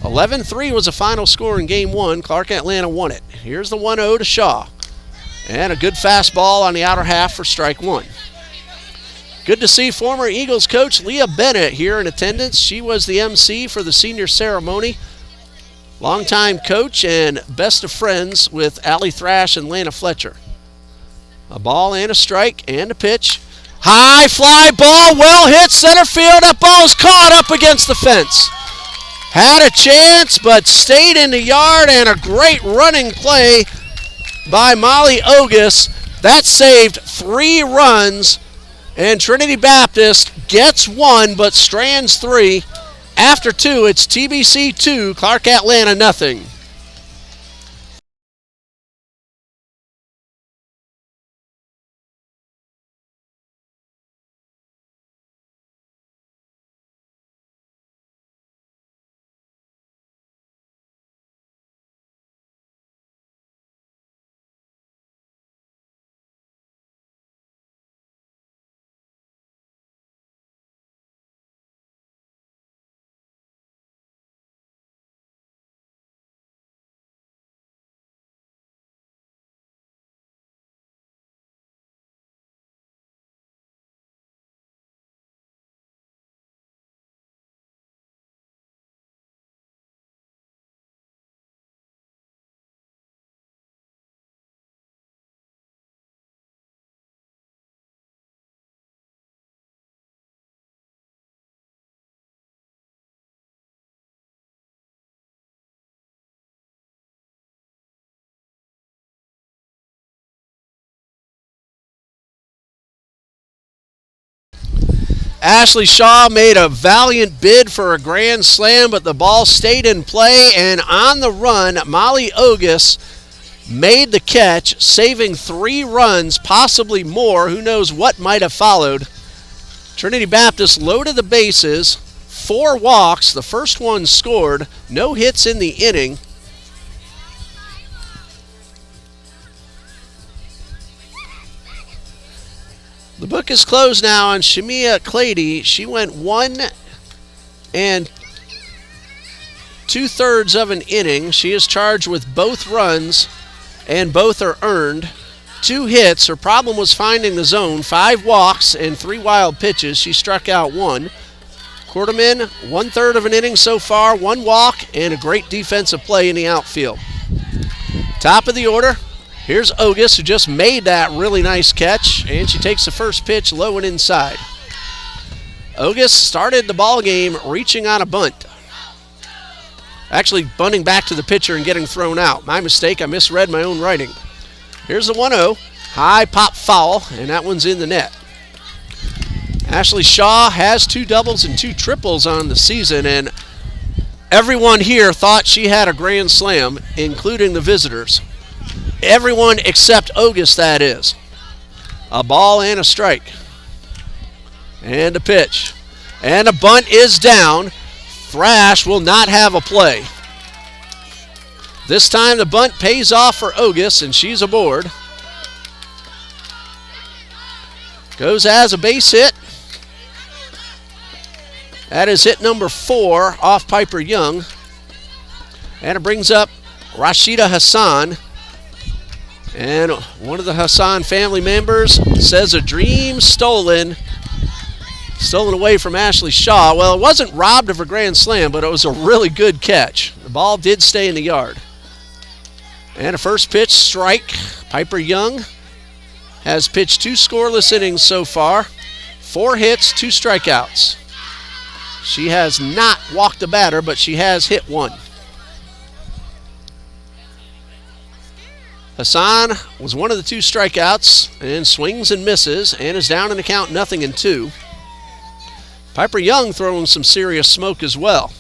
11-3 was the final score in Game 1. Clark Atlanta won it. Here's the 1-0 to Shaw. And a good fastball on the outer half for strike 1. Good to see former Eagles coach Leah Bennett here in attendance. She was the MC for the senior ceremony. Longtime coach and best of friends with Allie Thrash and Lana Fletcher. A ball and a strike and a pitch. High fly ball, well hit center field. That ball is caught up against the fence. Had a chance, but stayed in the yard, and a great running play by Molly Ogus. That saved 3 runs, and Trinity Baptist gets 1, but strands 3. After 2, it's TBC 2, Clark Atlanta nothing. Ashley Shaw made a valiant bid for a grand slam, but the ball stayed in play, and on the run, Molly Ogus made the catch, saving 3 runs, possibly more. Who knows what might have followed. Trinity Baptist loaded the bases, 4 walks. The first one scored, no hits in the inning. The book is closed now on Shamia Clady. She went 1 2/3 of an inning. She is charged with both runs and both are earned. 2 hits. Her problem was finding the zone. 5 walks and 3 wild pitches. She struck out 1. Quarterman, 1/3 of an inning so far, 1 walk, and a great defensive play in the outfield. Top of the order, here's Ogus, who just made that really nice catch, and she takes the first pitch low and inside. Ogus started the ball game reaching on a bunt. Actually bunting back to the pitcher and getting thrown out. My mistake, I misread my own writing. Here's the 1-0, high pop foul, and that one's in the net. Ashley Shaw has 2 doubles and 2 triples on the season, and everyone here thought she had a grand slam, including the visitors. Everyone except Ogus, that is. A ball and a strike. And a pitch. And a bunt is down. Thrash will not have a play. This time the bunt pays off for Ogus, and she's aboard. Goes as a base hit. That is hit number 4 off Piper Young. And it brings up Rashida Hassan. And one of the Hassan family members says a dream stolen. Stolen away from Ashley Shaw. Well, it wasn't robbed of a grand slam, but it was a really good catch. The ball did stay in the yard. And a first pitch strike. Piper Young has pitched 2 scoreless innings so far. 4 hits, 2 strikeouts. She has not walked a batter, but she has hit 1. Hassan was one of the 2 strikeouts and swings and misses and is down in the count 0-2. Piper Young throwing some serious smoke as well.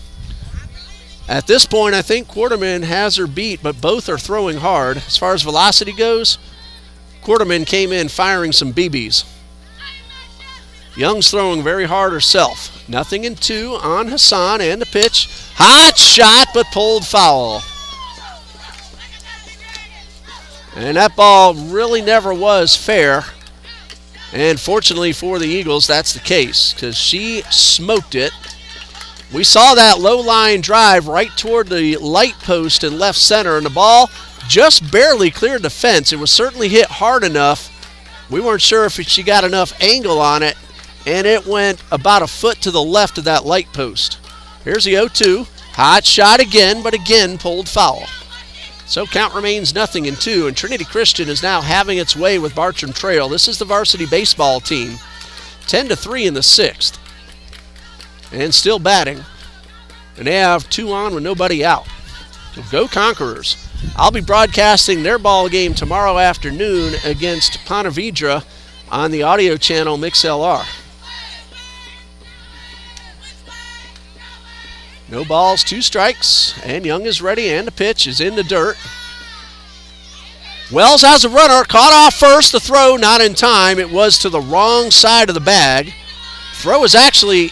At this point, I think Quarterman has her beat, but both are throwing hard. As far as velocity goes, Quarterman came in firing some BBs. Young's throwing very hard herself. 0-2 on Hassan, and the pitch. Hot shot, but pulled foul. And that ball really never was fair. And fortunately for the Eagles, that's the case, because she smoked it. We saw that low line drive right toward the light post in left center, and the ball just barely cleared the fence. It was certainly hit hard enough. We weren't sure if she got enough angle on it, and it went about a foot to the left of that light post. Here's the 0-2. Hot shot again, but again pulled foul. So count remains 0-2, and Trinity Christian is now having its way with Bartram Trail. This is the varsity baseball team. 10-3 in the 6th. And still batting. And they have 2 on with nobody out. So go Conquerors. I'll be broadcasting their ball game tomorrow afternoon against Ponte Vedra on the audio channel MixLR. No balls, 2 strikes, and Young is ready, and the pitch is in the dirt. Wells has a runner, caught off first, the throw not in time. It was to the wrong side of the bag. Throw is actually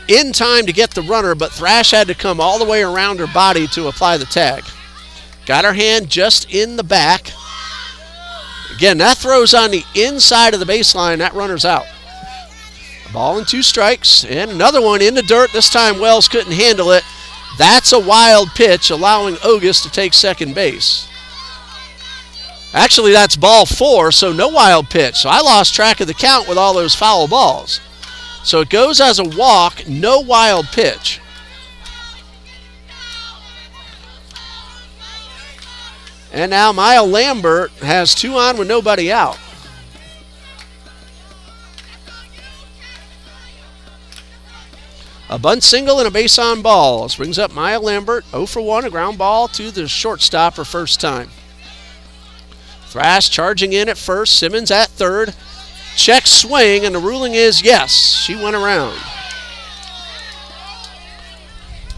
in time to get the runner, but Thrash had to come all the way around her body to apply the tag. Got her hand just in the back. Again, that throw's on the inside of the baseline. That runner's out. Ball and 2 strikes, and another one in the dirt. This time Wells couldn't handle it. That's a wild pitch, allowing Ogus to take second base. Actually, that's ball 4, so no wild pitch. So I lost track of the count with all those foul balls. So it goes as a walk, no wild pitch. And now Maya Lambert has 2 on with nobody out. A bunt single and a base on ball. This brings up Maya Lambert, 0 for 1, a ground ball to the shortstop her first time. Thrash charging in at first, Simmons at third. Check swing, and the ruling is yes, she went around.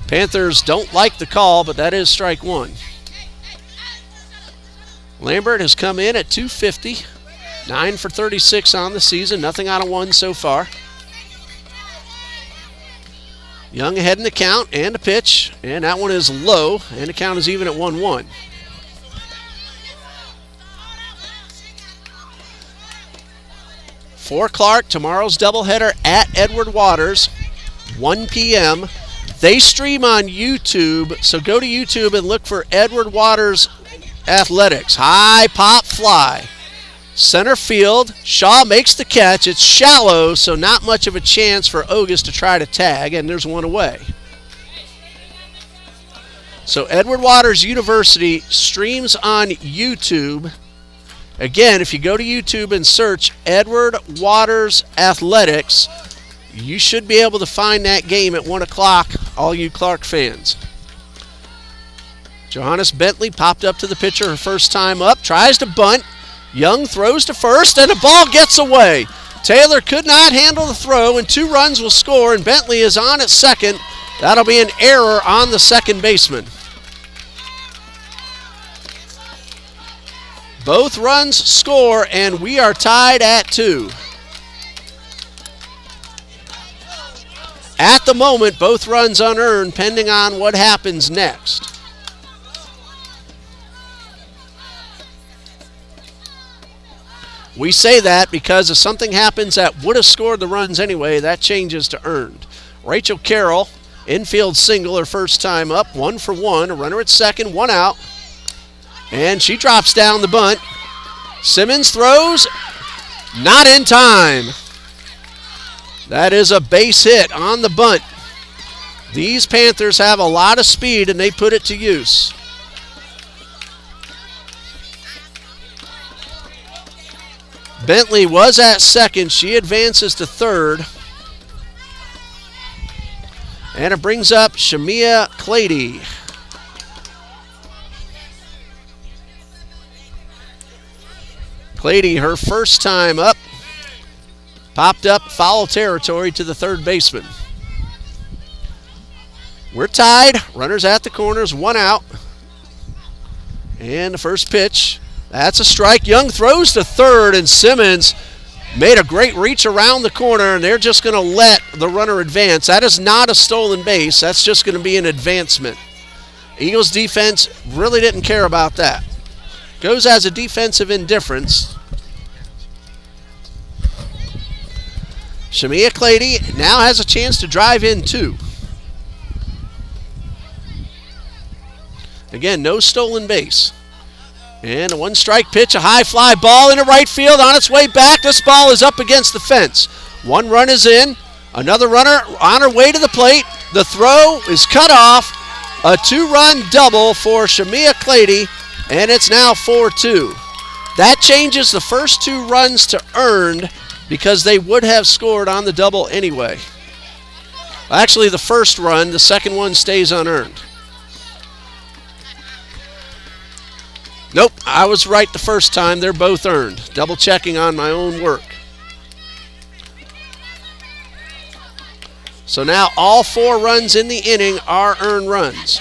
Panthers don't like the call, but that is strike 1. Lambert has come in at .250, 9 for 36 on the season, nothing out of 1 so far. Young ahead in the count, and the pitch, and that one is low, and the count is even at 1-1. For Clark, tomorrow's doubleheader at Edward Waters, 1 p.m. They stream on YouTube, so go to YouTube and look for Edward Waters Athletics. High pop fly. Center field. Shaw makes the catch. It's shallow, so not much of a chance for Ogus to try to tag, and there's one away. So Edward Waters University streams on YouTube. Again, if you go to YouTube and search Edward Waters Athletics, you should be able to find that game at 1 o'clock, all you Clark fans. Johannes Bentley popped up to the pitcher her first time up, tries to bunt. Young throws to first, and the ball gets away. Taylor could not handle the throw, and 2 runs will score, and Bentley is on at second. That'll be an error on the second baseman. Both runs score, and we are tied at 2. At the moment, both runs unearned, pending on what happens next. We say that because if something happens that would have scored the runs anyway, that changes to earned. Rachel Carroll, infield single her first time up, 1 for 1, a runner at second, 1 out. And she drops down the bunt. Simmons throws, not in time. That is a base hit on the bunt. These Panthers have a lot of speed, and they put it to use. Bentley was at second. She advances to third. And it brings up Shamia Clady. Clady, her first time up, popped up foul territory to the third baseman. We're tied. Runners at the corners, 1 out. And the first pitch. That's a strike. Young throws to third, and Simmons made a great reach around the corner, and they're just going to let the runner advance. That is not a stolen base. That's just going to be an advancement. Eagles defense really didn't care about that. Goes as a defensive indifference. Shamia Clady now has a chance to drive in 2. Again, no stolen base. And a 1-strike pitch, a high fly ball into right field on its way back. This ball is up against the fence. 1 run is in. Another runner on her way to the plate. The throw is cut off. A 2-run double for Shamia Clady, and it's now 4-2. That changes the first 2 runs to earned because they would have scored on the double anyway. Actually, the first run, the second one stays unearned. Nope, I was right the first time. They're both earned. Double checking on my own work. So now all 4 runs in the inning are earned runs.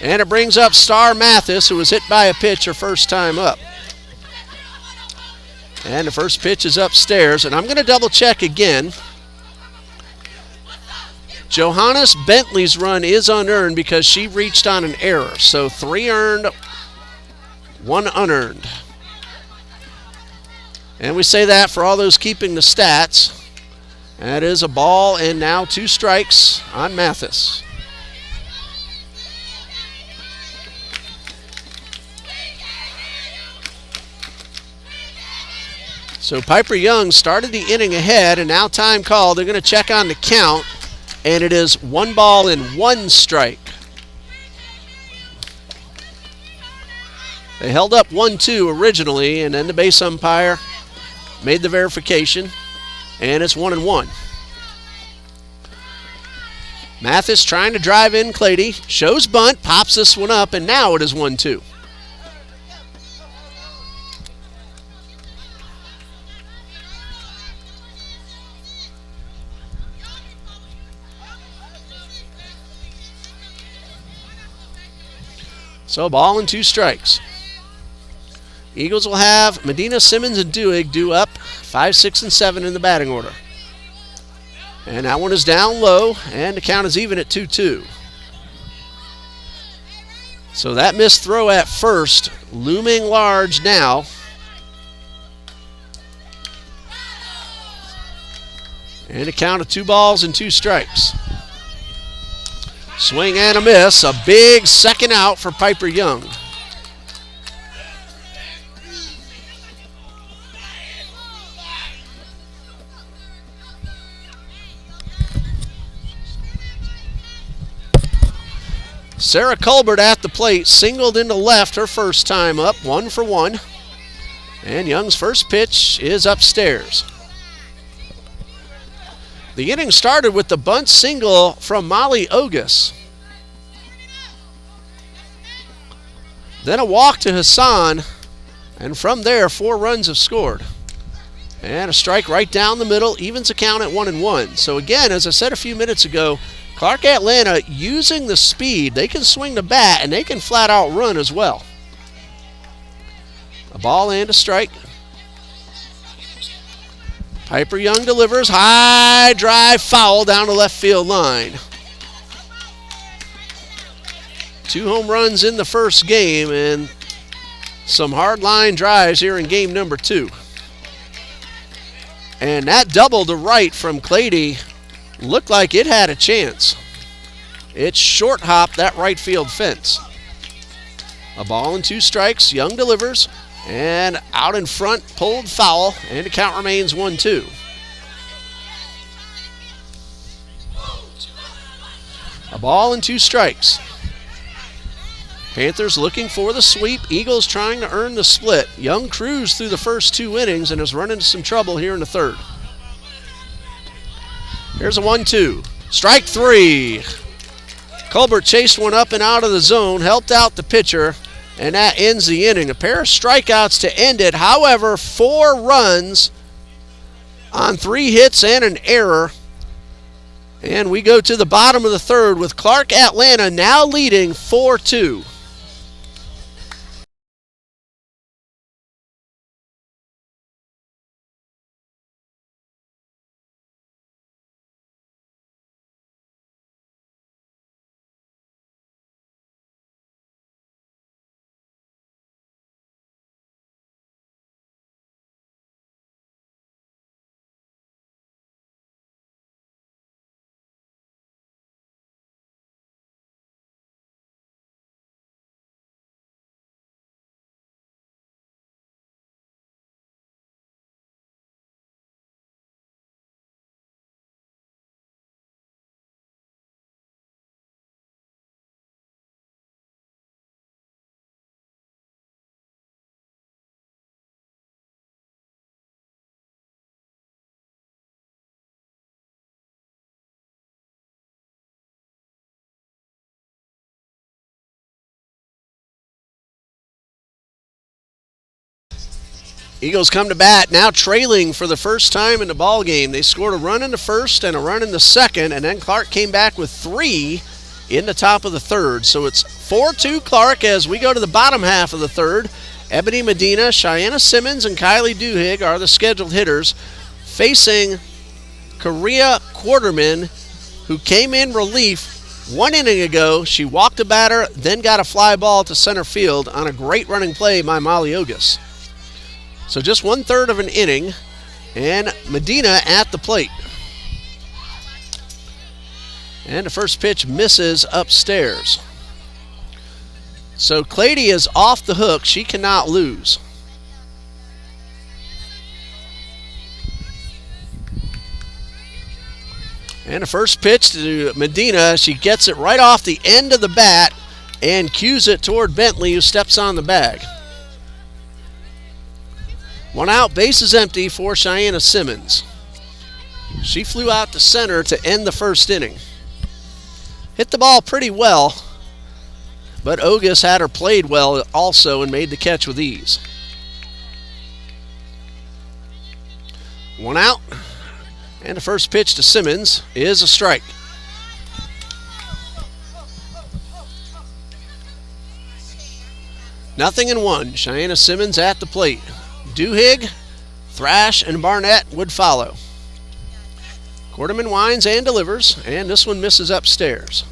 And it brings up Star Mathis, who was hit by a pitch her first time up. And the first pitch is upstairs, and I'm going to double check again. Johannes Bentley's run is unearned because she reached on an error. So 3 earned, 1 unearned. And we say that for all those keeping the stats. That is a ball and now 2 strikes on Mathis. So Piper Young started the inning ahead, and now time called. They're going to check on the count. And it is 1 ball and 1 strike. They held up 1-2 originally, and then the base umpire made the verification, and it's 1-1. Mathis trying to drive in Clady, shows bunt, pops this one up, and now it is 1-2. So ball and 2 strikes. Eagles will have Medina, Simmons, and Duig due up 5, 6, and 7 in the batting order. And that one is down low, and the count is even at 2-2. So that missed throw at first, looming large now. And a count of 2 balls and 2 strikes. Swing and a miss. A big second out for Piper Young. Sarah Colbert at the plate, singled into left her first time up, 1 for 1. And Young's first pitch is upstairs. The inning started with the bunt single from Molly Ogus. Then a walk to Hassan, and from there 4 runs have scored. And a strike right down the middle, evens the count at 1-1. So again, as I said a few minutes ago, Clark Atlanta using the speed. They can swing the bat and they can flat out run as well. A ball and a strike. Piper Young delivers, high drive foul down the left field line. 2 home runs in the first game and some hard line drives here in game number 2. And that double to right from Clady looked like it had a chance. It short hopped that right field fence. A ball and 2 strikes. Young delivers. And out in front, pulled foul, and the count remains 1-2. A ball and 2 strikes. Panthers looking for the sweep. Eagles trying to earn the split. Young cruised through the first 2 innings and is running into some trouble here in the third. Here's a 1-2. Strike 3. Colbert chased one up and out of the zone, helped out the pitcher, and that ends the inning. A pair of strikeouts to end it. However, 4 runs on 3 hits and an error. And we go to the bottom of the third with Clark Atlanta now leading 4-2. Eagles come to bat, now trailing for the first time in the ball game. They scored a run in the first and a run in the second, and then Clark came back with 3 in the top of the third. So it's 4-2 Clark as we go to the bottom half of the third. Ebony Medina, Cheyenne Simmons, and Kylie Duhigg are the scheduled hitters, facing Korea Quarterman, who came in relief 1 inning ago. She walked a batter, then got a fly ball to center field on a great running play by Molly Ogus. So just 1/3 of an inning, and Medina at the plate. And the first pitch misses upstairs. So Clady is off the hook. She cannot lose. And the first pitch to Medina, she gets it right off the end of the bat and cues it toward Bentley, who steps on the bag. 1 out, bases empty for Cheyenne Simmons. She flew out to center to end the first inning. Hit the ball pretty well, but Ogus had her played well also and made the catch with ease. 1 out, and the first pitch to Simmons is a strike. Nothing in 1. Cheyenne Simmons at the plate. Duhigg, Thrash, and Barnett would follow. Quarterman winds and delivers, and this one misses upstairs.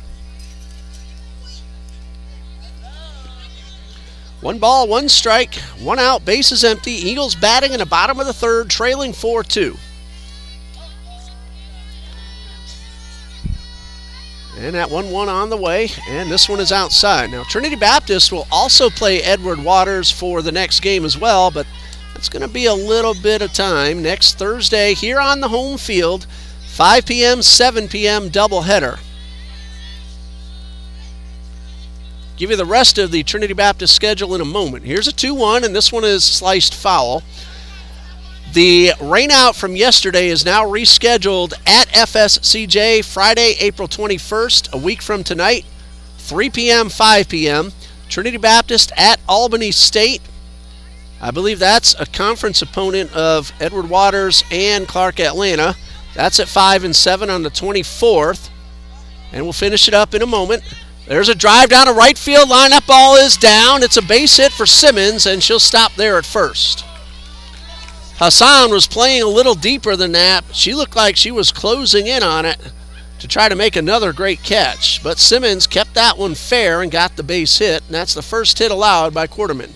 1 ball, 1 strike, 1 out, bases empty. Eagles batting in the bottom of the third, trailing 4-2. And that 1-1 on the way, and this one is outside. Now, Trinity Baptist will also play Edward Waters for the next game as well, but it's going to be a little bit of time. Next Thursday here on the home field, 5 p.m., 7 p.m. doubleheader. Give you the rest of the Trinity Baptist schedule in a moment. Here's a 2-1, and this one is sliced foul. The rainout from yesterday is now rescheduled at FSCJ Friday, April 21st, a week from tonight, 3 p.m., 5 p.m. Trinity Baptist at Albany State. I believe that's a conference opponent of Edward Waters and Clark Atlanta. That's at 5 and 7 on the 24th. And we'll finish it up in a moment. There's a drive down a right field line. That ball is down. It's a base hit for Simmons, and she'll stop there at first. Hassan was playing a little deeper than that. She looked like she was closing in on it to try to make another great catch. But Simmons kept that one fair and got the base hit, and that's the first hit allowed by Quarterman.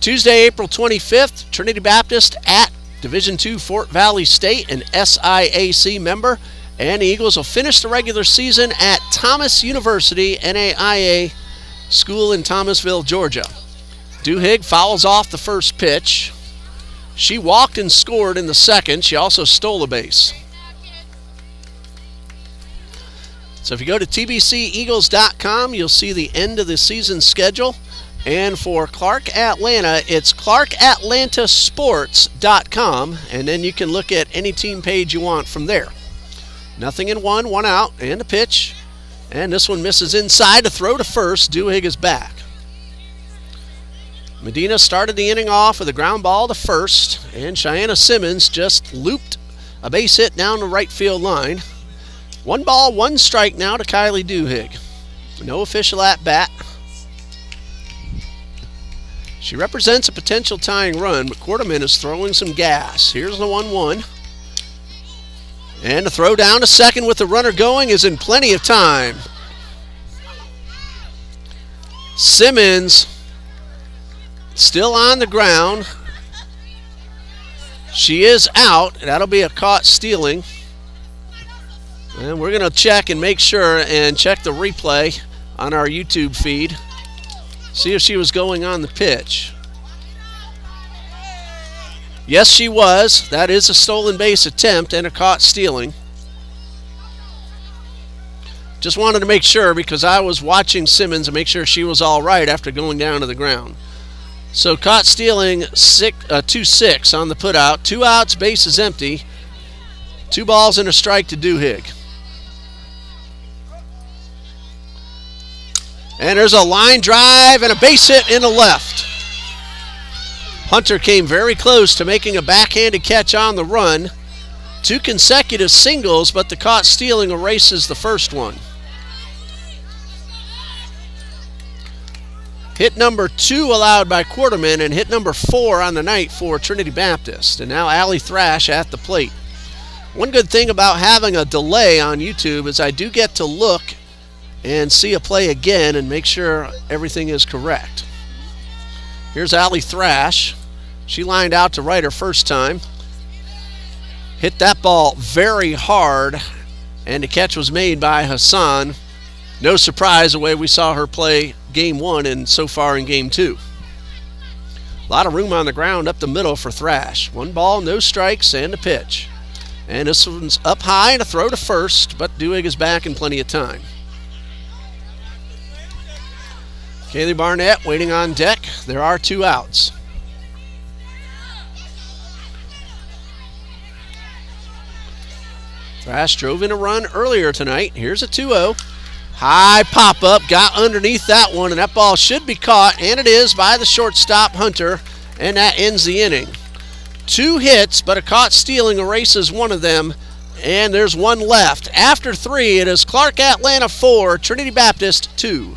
Tuesday, April 25th, Trinity Baptist at Division II Fort Valley State, an SIAC member. And the Eagles will finish the regular season at Thomas University, NAIA School in Thomasville, Georgia. Duhigg fouls off the first pitch. She walked and scored in the second. She also stole a base. So if you go to TBCEagles.com, you'll see the end of the season schedule. And for Clark Atlanta, it's ClarkAtlantaSports.com. And then you can look at any team page you want from there. Nothing in one out, and a pitch. And this one misses inside to throw to first. Duhigg is back. Medina started the inning off with a ground ball to first, and Cheyenne Simmons just looped a base hit down the right field line. 1 ball, 1 strike now to Kylie Duhigg. No official at bat. She represents a potential tying run, but Quarterman is throwing some gas. Here's the 1-1. And the throw down to second with the runner going is in plenty of time. Simmons still on the ground. She is out. That'll be a caught stealing. And we're going to check and make sure and check the replay on our YouTube feed. See if she was going on the pitch. Yes, she was. That is a stolen base attempt and a caught stealing. Just wanted to make sure because I was watching Simmons and make sure she was all right after going down to the ground. So caught stealing 2-6 on the putout. 2 outs, base is empty. 2 balls and a strike to Duhigg. And there's a line drive and a base hit in the left. Hunter came very close to making a backhanded catch on the run. 2 consecutive singles, but the caught stealing erases the first one. Hit number 2 allowed by Quarterman and hit number 4 on the night for Trinity Baptist. And now Allie Thrash at the plate. One good thing about having a delay on YouTube is I do get to look and see a play again and make sure everything is correct. Here's Allie Thrash. She lined out to right her first time. Hit that ball very hard, and the catch was made by Hassan. No surprise the way we saw her play Game 1 and so far in Game 2. A lot of room on the ground up the middle for Thrash. 1 ball, no strikes, and a pitch. And this one's up high and a throw to first, but Duhigg is back in plenty of time. Kaylee Barnett waiting on deck. There are 2 outs. Thrash drove in a run earlier tonight. Here's a 2-0. High pop-up, got underneath that one, and that ball should be caught, and it is by the shortstop, Hunter, and that ends the inning. 2 hits, but a caught stealing erases one of them, and there's 1 left. After 3, it is Clark Atlanta 4, Trinity Baptist 2.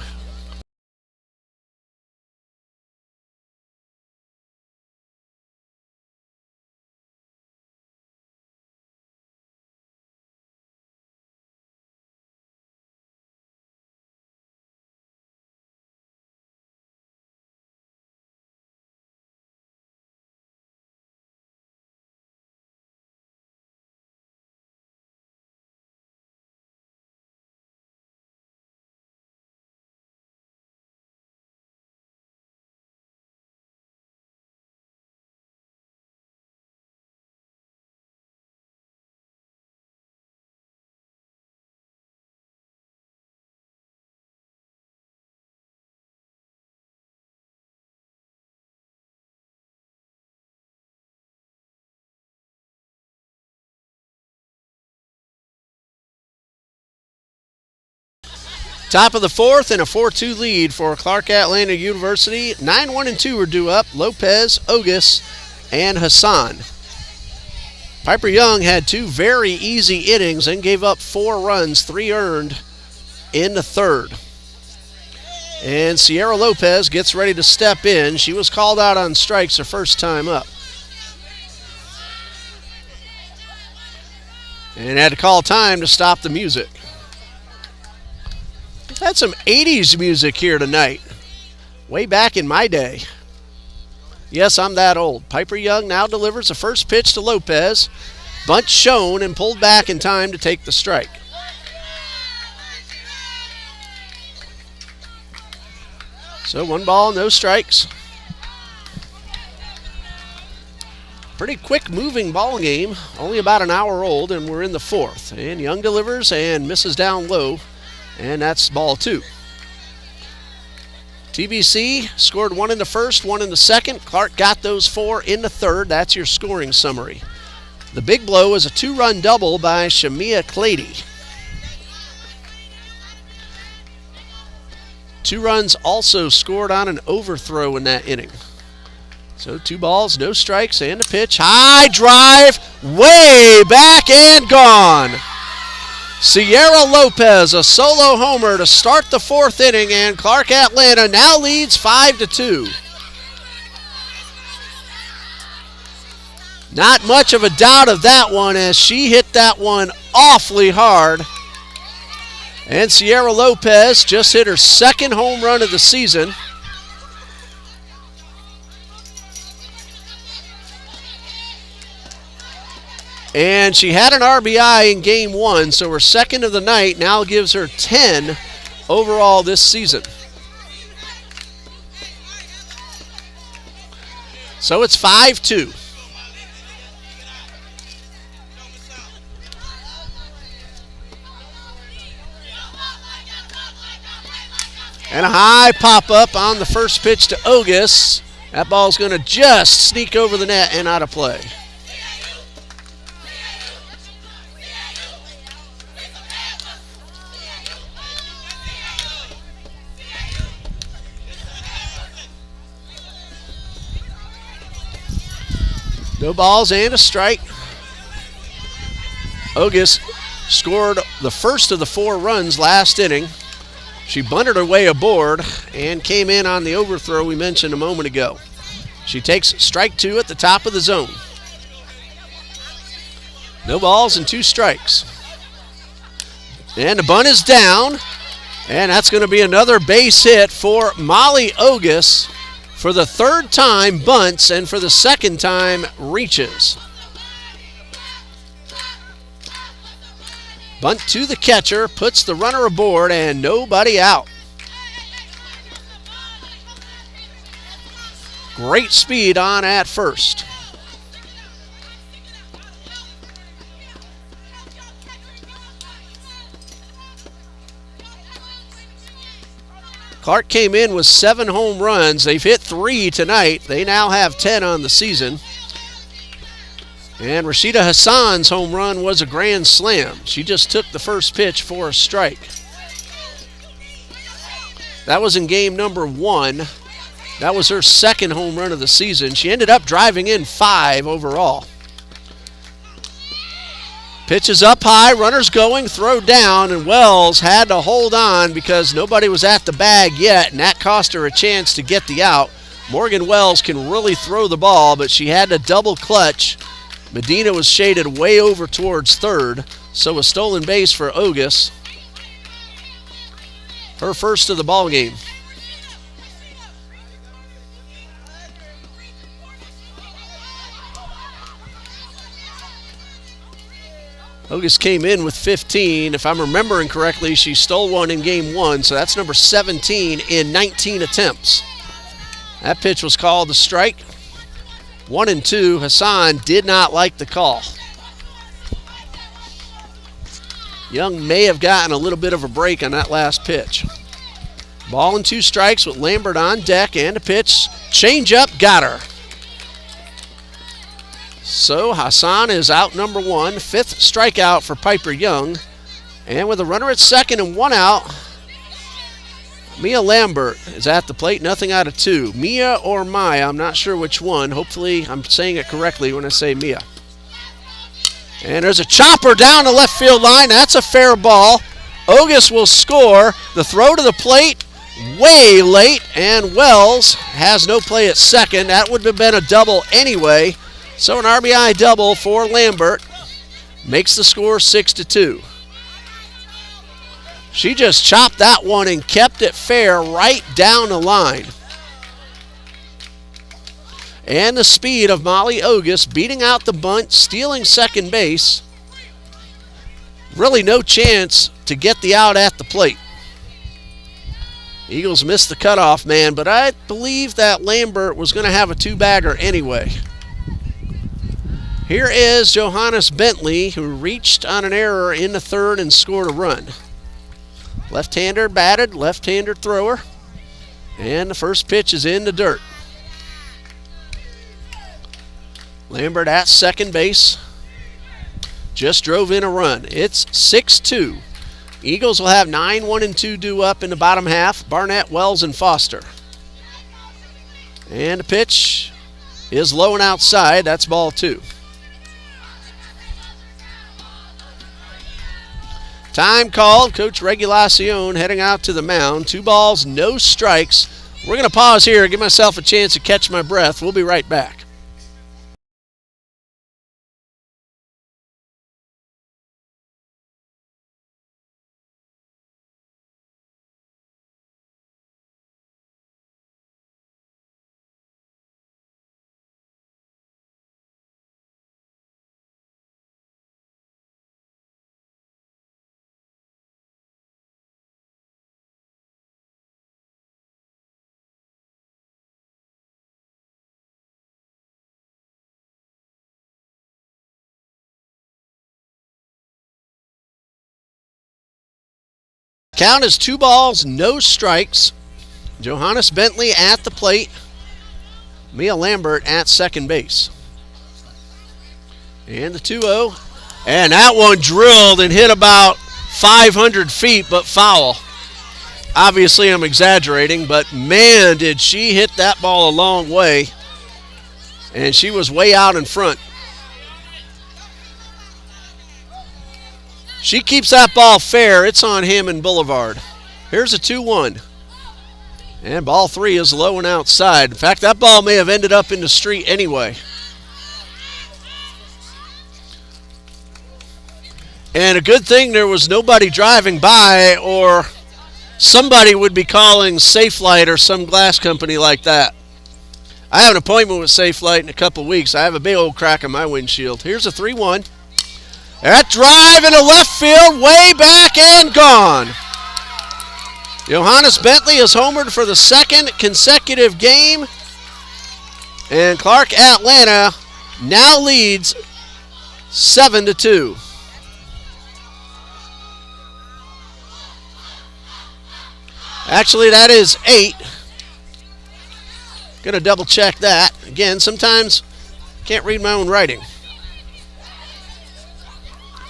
Top of the fourth and a 4-2 lead for Clark Atlanta University. 9-1 and 2 are due up. Lopez, Ogus, and Hassan. Piper Young had 2 very easy innings and gave up 4 runs, 3 earned in the third. And Sierra Lopez gets ready to step in. She was called out on strikes her first time up. And had to call time to stop the music. We've had some 80s music here tonight. Way back in my day. Yes, I'm that old. Piper Young now delivers the first pitch to Lopez. Bunt shown and pulled back in time to take the strike. So 1 ball, no strikes. Pretty quick moving ball game, only about an hour old, and we're in the fourth. And Young delivers and misses down low, and that's ball 2. TBC scored 1 in the first, 1 in the second. Clark got those 4 in the third. That's your scoring summary. The big blow is a 2-run double by Shamia Clady. 2 runs also scored on an overthrow in that inning. So 2 balls, no strikes, and a pitch. High drive, way back and gone. Sierra Lopez, a solo homer to start the 4th inning, and Clark Atlanta now leads 5-2. Not much of a doubt of that one, as she hit that one awfully hard. And Sierra Lopez just hit her 2nd home run of the season. And she had an RBI in game 1, so her 2nd of the night now gives her 10 overall this season. So it's 5-2. And a high pop-up on the first pitch to Ogus. That ball's going to just sneak over the net and out of play. No balls and a strike. Ogus scored the first of the 4 runs last inning. She bunted her way aboard and came in on the overthrow we mentioned a moment ago. She takes strike 2 at the top of the zone. No balls and 2 strikes. And the bunt is down, and that's going to be another base hit for Molly Ogus. For the 3rd time, bunts, and for the 2nd time, reaches. Bunt to the catcher, puts the runner aboard, and nobody out. Great speed on at first. Clark came in with 7 home runs. They've hit 3 tonight. They now have 10 on the season. And Rashida Hassan's home run was a grand slam. She just took the first pitch for a strike. That was in game number 1. That was her 2nd home run of the season. She ended up driving in 5 overall. Pitch is up high, runners going, throw down, and Wells had to hold on because nobody was at the bag yet, and that cost her a chance to get the out. Morgan Wells can really throw the ball, but she had to double clutch. Medina was shaded way over towards third, so a stolen base for Ogus. Her first of the ball game. Ogus came in with 15. If I'm remembering correctly, she stole one in game 1, so that's number 17 in 19 attempts. That pitch was called a strike. 1-2. Hassan did not like the call. Young may have gotten a little bit of a break on that last pitch. Ball and 2 strikes with Lambert on deck, and a pitch. Change up, got her. So Hassan is out number 1, 5th strikeout for Piper Young. And with a runner at 2nd and 1 out, Mia Lambert is at the plate, nothing out of 2. Mia or Maya, I'm not sure which one. Hopefully I'm saying it correctly when I say Mia. And there's a chopper down the left field line. That's a fair ball. Ogus will score. The throw to the plate, way late, and Wells has no play at second. That would have been a double anyway. So an RBI double for Lambert makes the score 6-2. She just chopped that one and kept it fair right down the line. And the speed of Molly Ogus beating out the bunt, stealing second base. Really no chance to get the out at the plate. Eagles missed the cutoff man, but I believe that Lambert was going to have a 2-bagger anyway. Here is Johannes Bentley, who reached on an error in the third and scored a run. Left-hander batted, left-hander thrower. And the first pitch is in the dirt. Lambert at second base. Just drove in a run. It's 6-2. Eagles will have 9, 1, and 2 due up in the bottom half. Barnett, Wells, and Foster. And the pitch is low and outside. That's ball 2. Time called. Coach Regulacion heading out to the mound. 2 balls, no strikes. We're going to pause here, give myself a chance to catch my breath. We'll be right back. Count is 2 balls, no strikes. Johannes Bentley at the plate. Mia Lambert at second base. And the 2-0. And that one drilled and hit about 500 feet, but foul. Obviously, I'm exaggerating, but man, did she hit that ball a long way. And she was way out in front. She keeps that ball fair. It's on Hammond Boulevard. Here's a 2-1. And ball 3 is low and outside. In fact, that ball may have ended up in the street anyway. And a good thing there was nobody driving by, or somebody would be calling Safelite or some glass company like that. I have an appointment with Safelite in a couple weeks. I have a big old crack in my windshield. Here's a 3-1. That drive into left field, way back and gone. Johannes Bentley is homered for the second consecutive game. And Clark Atlanta now leads 7-2. Actually, that is 8. Gonna double check that. Again, sometimes can't read my own writing.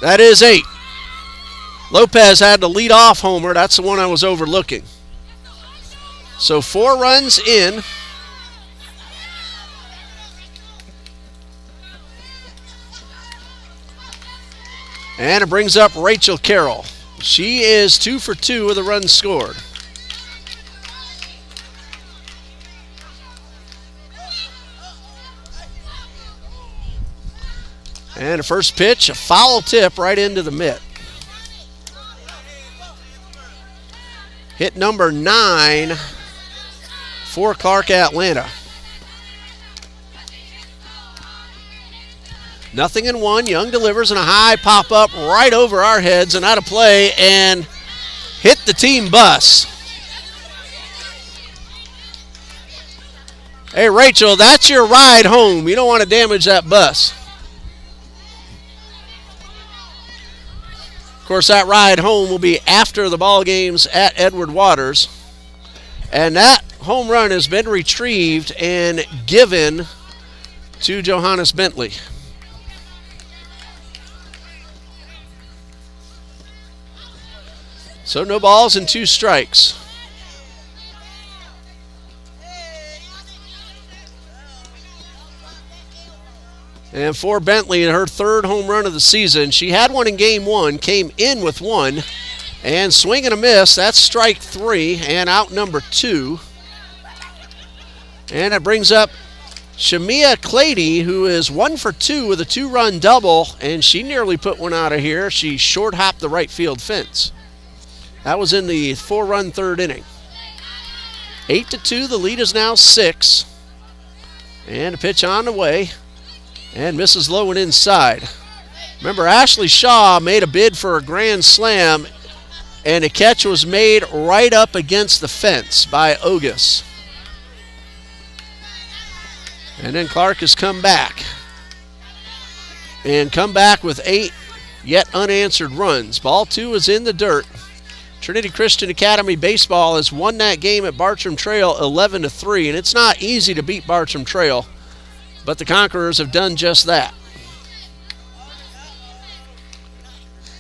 That is 8. Lopez had the lead-off homer. That's the one I was overlooking. So 4 runs in. And it brings up Rachel Carroll. She is 2 for 2 with a run scored. And the first pitch, a foul tip right into the mitt. Hit number 9 for Clark Atlanta. 0-1. Young delivers and a high pop-up right over our heads and out of play and hit the team bus. Hey, Rachel, that's your ride home. You don't want to damage that bus. Of course, that ride home will be after the ball games at Edward Waters. And that home run has been retrieved and given to Johannes Bentley. So no balls and 2 strikes. And for Bentley, in her third home run of the season, she had one in game one, came in with one, and swing and a miss. That's strike 3 and out number 2. And it brings up Shamia Clady, who is 1 for 2 with a 2-run double, and she nearly put one out of here. She short hopped the right field fence. That was in the 4-run third inning. 8-2, the lead is now 6. And a pitch on the way, and misses low and inside. Remember, Ashley Shaw made a bid for a grand slam, and the catch was made right up against the fence by Ogus. And then Clark has come back. And come back with 8 yet unanswered runs. Ball 2 is in the dirt. Trinity Christian Academy Baseball has won that game at Bartram Trail 11-3. And it's not easy to beat Bartram Trail, but the Conquerors have done just that.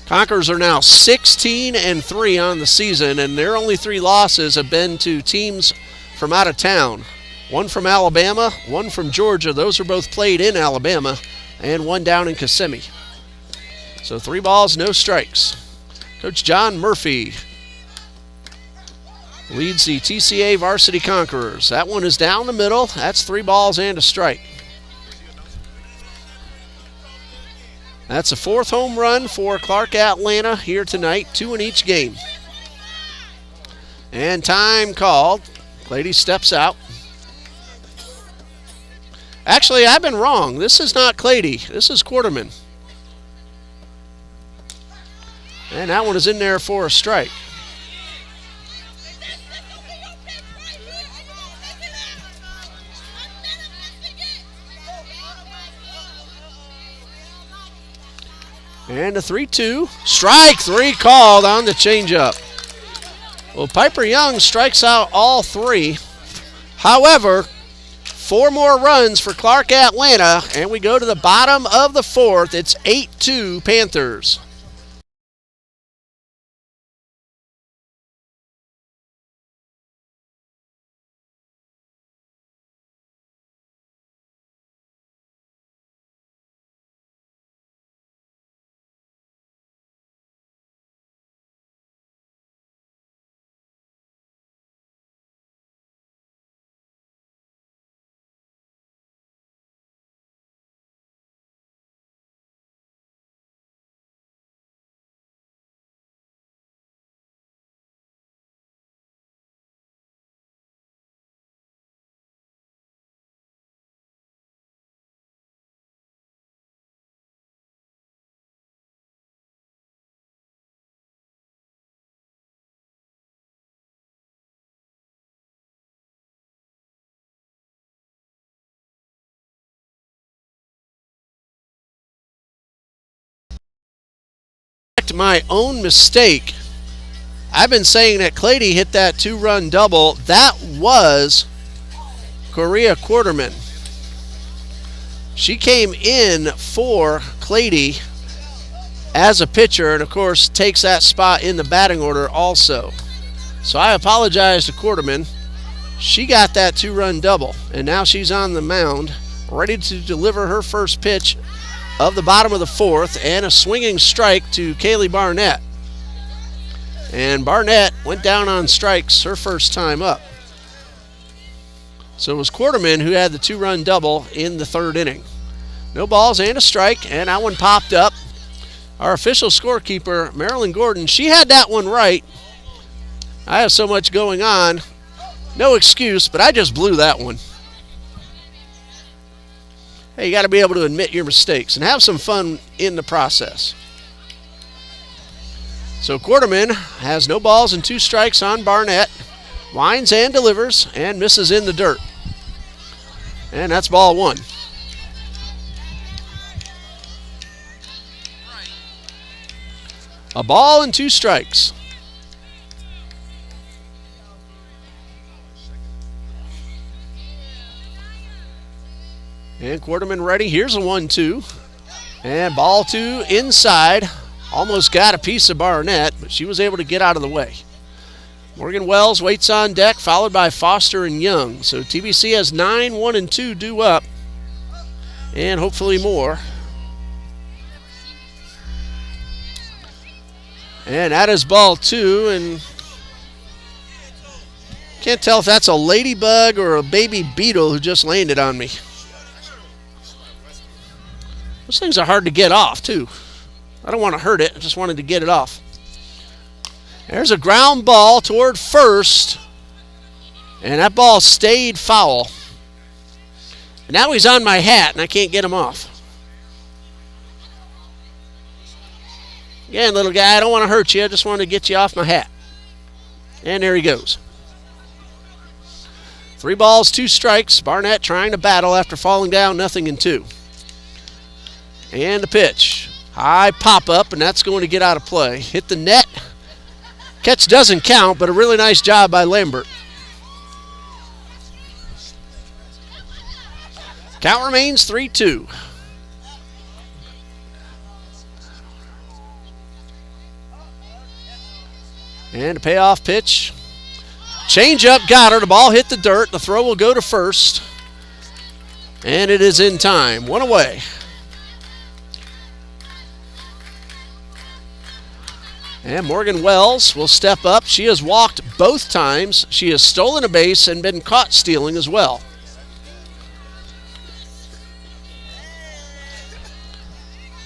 Conquerors are now 16-3 on the season, and their only 3 losses have been to teams from out of town. One from Alabama, one from Georgia. Those are both played in Alabama, and one down in Kissimmee. So 3 balls, no strikes. Coach John Murphy leads the TCA Varsity Conquerors. That one is down the middle. That's 3 balls and a strike. That's a 4th home run for Clark Atlanta here tonight, 2 in each game. And time called. Lady steps out. Actually, I've been wrong. This is not Clady. This is Quarterman. And that one is in there for a strike. And a 3-2. Strike 3 called on the changeup. Well, Piper Young strikes out all 3. However, 4 more runs for Clark Atlanta, and we go to the bottom of the 4th. It's 8-2 Panthers. My own mistake. I've been saying that Clady hit that 2-run double. That was Korea Quarterman. She came in for Clady as a pitcher, and of course takes that spot in the batting order also. So I apologize to Quarterman. She got that 2-run double, and now she's on the mound, ready to deliver her first pitch of the bottom of the 4th, and a swinging strike to Kaylee Barnett. And Barnett went down on strikes her first time up. So it was Quarterman who had the 2-run double in the 3rd inning. No balls and a strike, and that one popped up. Our official scorekeeper, Marilyn Gordon, she had that one right. I have so much going on. No excuse, but I just blew that one. Hey, you got to be able to admit your mistakes and have some fun in the process. So Quarterman has no balls and 2 strikes on Barnett. Winds and delivers and misses in the dirt. And that's ball 1. A ball and 2 strikes. And Quarterman ready. Here's a 1-2. And ball 2 inside. Almost got a piece of Barnett, but she was able to get out of the way. Morgan Wells waits on deck, followed by Foster and Young. So TBC has 9-1-2 due up. and hopefully more. And that is ball 2, and can't tell if that's a ladybug or a baby beetle who just landed on me. Those things are hard to get off, too. I don't want to hurt it. I just wanted to get it off. There's a ground ball toward first, and that ball stayed foul. And now he's on my hat, and I can't get him off. Again, little guy, I don't want to hurt you. I just wanted to get you off my hat. And there he goes. 3 balls, 2 strikes. Barnett trying to battle after falling down, 0-2. And the pitch. High pop-up, and that's going to get out of play. Hit the net. Catch doesn't count, but a really nice job by Lambert. Count remains 3-2. And a payoff pitch. Change up, got her. The ball hit the dirt. The throw will go to first. And it is in time. 1 away. And Morgan Wells will step up. She has walked both times. She has stolen a base and been caught stealing as well.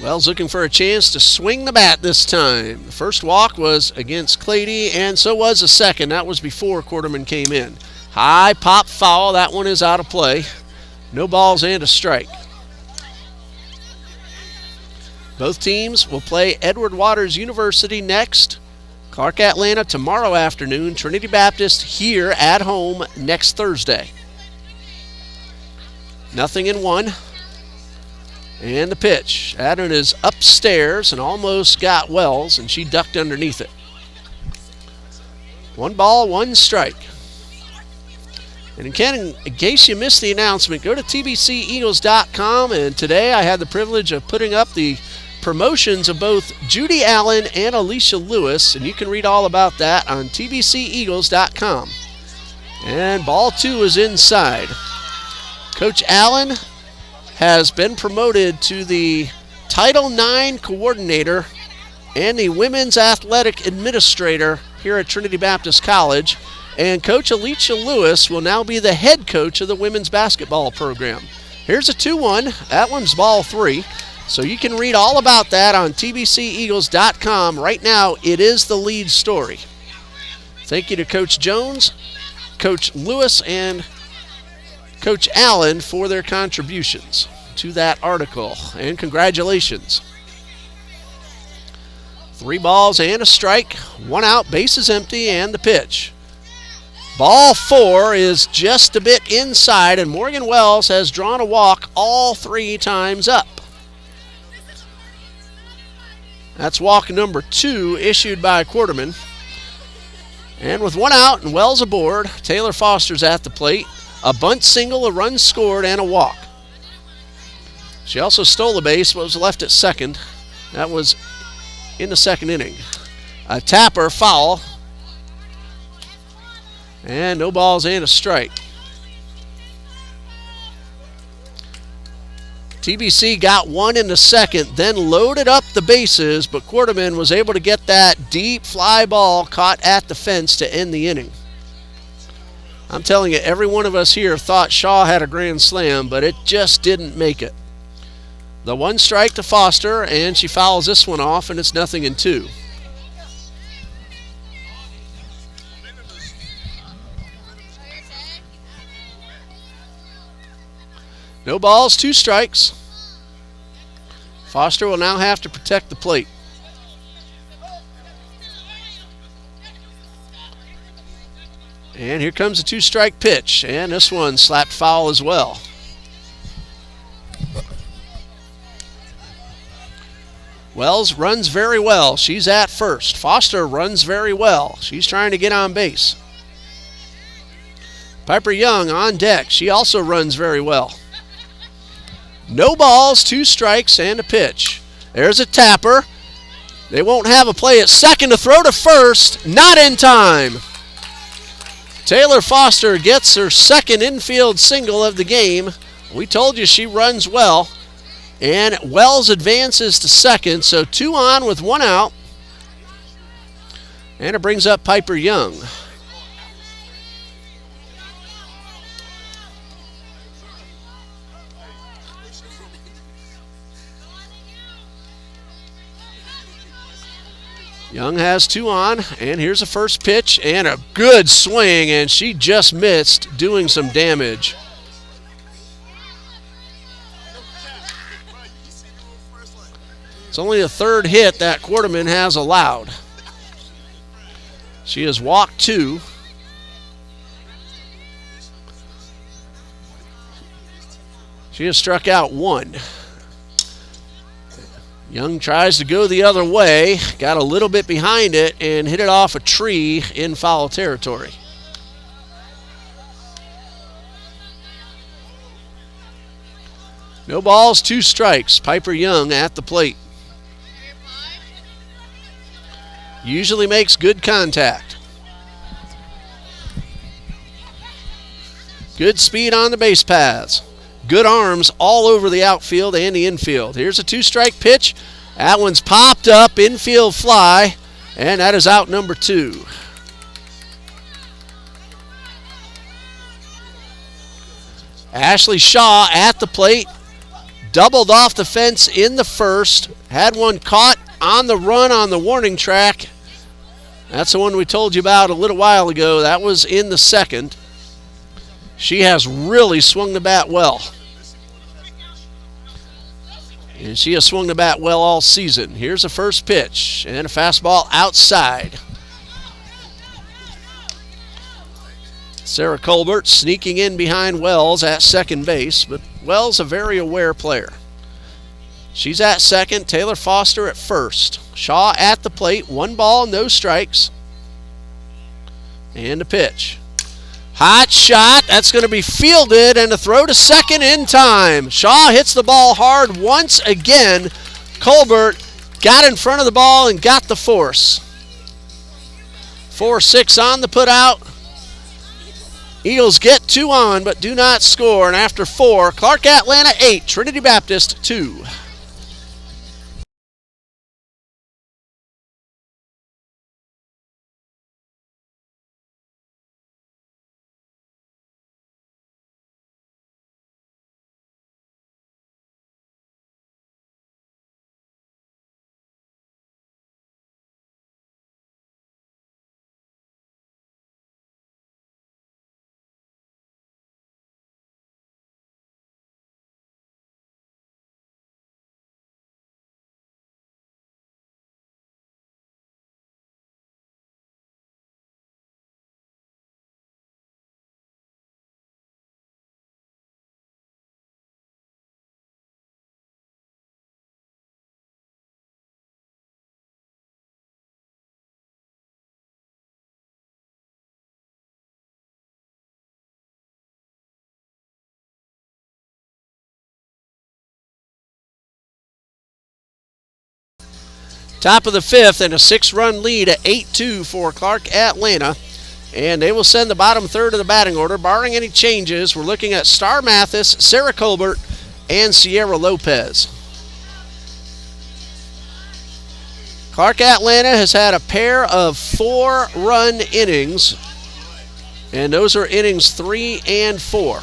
Wells looking for a chance to swing the bat this time. The first walk was against Clady, and so was the second. That was before Quarterman came in. High pop foul. That one is out of play. No balls and a strike. Both teams will play Edward Waters University next. Clark Atlanta tomorrow afternoon. Trinity Baptist here at home next Thursday. 0-1. And the pitch. Adden is upstairs and almost got Wells, and she ducked underneath it. 1 ball, 1 strike. And in case you missed the announcement, go to TBCEagles.com, and today I had the privilege of putting up the promotions of both Judy Allen and Alicia Lewis, and you can read all about that on TBCEagles.com. And ball 2 is inside. Coach Allen has been promoted to the Title IX coordinator and the women's athletic administrator here at Trinity Baptist College. And Coach Alicia Lewis will now be the head coach of the women's basketball program. Here's a 2-1. That one's ball 3. So you can read all about that on TBCEagles.com. Right now, it is the lead story. Thank you to Coach Jones, Coach Lewis, and Coach Allen for their contributions to that article, and congratulations. 3 balls and a strike, 1 out, bases empty, and the pitch. Ball 4 is just a bit inside, and Morgan Wells has drawn a walk all 3 times up. That's walk number 2 issued by Quarterman. And with 1 out and Wells aboard, Taylor Foster's at the plate. A bunt single, a run scored, and a walk. She also stole a base, but was left at second. That was in the second inning. A tapper, foul. And no balls and a strike. TBC got 1 in the second, then loaded up the bases, but Quarterman was able to get that deep fly ball caught at the fence to end the inning. I'm telling you, every one of us here thought Shaw had a grand slam, but it just didn't make it. The 1 strike to Foster, and she fouls this one off, and it's 0-2. No balls, 2 strikes. Foster will now have to protect the plate. And here comes a 2-strike pitch, and this one slapped foul as well. Wells runs very well. She's at first. Foster runs very well. She's trying to get on base. Piper Young on deck. She also runs very well. No balls, 2 strikes, and a pitch. There's a tapper. They won't have a play at second to throw to first. Not in time. Taylor Foster gets her second infield single of the game. We told you she runs well. And Wells advances to second, so 2 on with 1 out. And it brings up Piper Young. Young has 2 on, and here's the first pitch, and a good swing, and she just missed, doing some damage. It's only the 3rd hit that Quarterman has allowed. She has walked 2. She has struck out 1. Young tries to go the other way, got a little bit behind it, and hit it off a tree in foul territory. No balls, 2 strikes. Piper Young at the plate. Usually makes good contact. Good speed on the base paths. Good arms all over the outfield and the infield. Here's a 2-strike pitch. That one's popped up, infield fly, and that is out number 2. Ashley Shaw at the plate. Doubled off the fence in the first. Had one caught on the run on the warning track. That's the one we told you about a little while ago. That was in the second. She has really swung the bat well. And she has swung the bat well all season. Here's the first pitch, and a fastball outside. Sarah Colbert sneaking in behind Wells at second base, but Wells a very aware player. She's at second, Taylor Foster at first. Shaw at the plate, 1 ball, no strikes. And a pitch. Hot shot, that's going to be fielded, and a throw to second in time. Shaw hits the ball hard once again. Colbert got in front of the ball and got the force. 4-6 on the putout. Eagles get 2 on, but do not score. And after 4, Clark Atlanta 8, Trinity Baptist 2. Top of the 5th, and a 6-run lead at 8-2 for Clark Atlanta. And they will send the bottom third of the batting order. Barring any changes, we're looking at Star Mathis, Sarah Colbert, and Sierra Lopez. Clark Atlanta has had a pair of 4-run innings, and those are innings 3 and 4.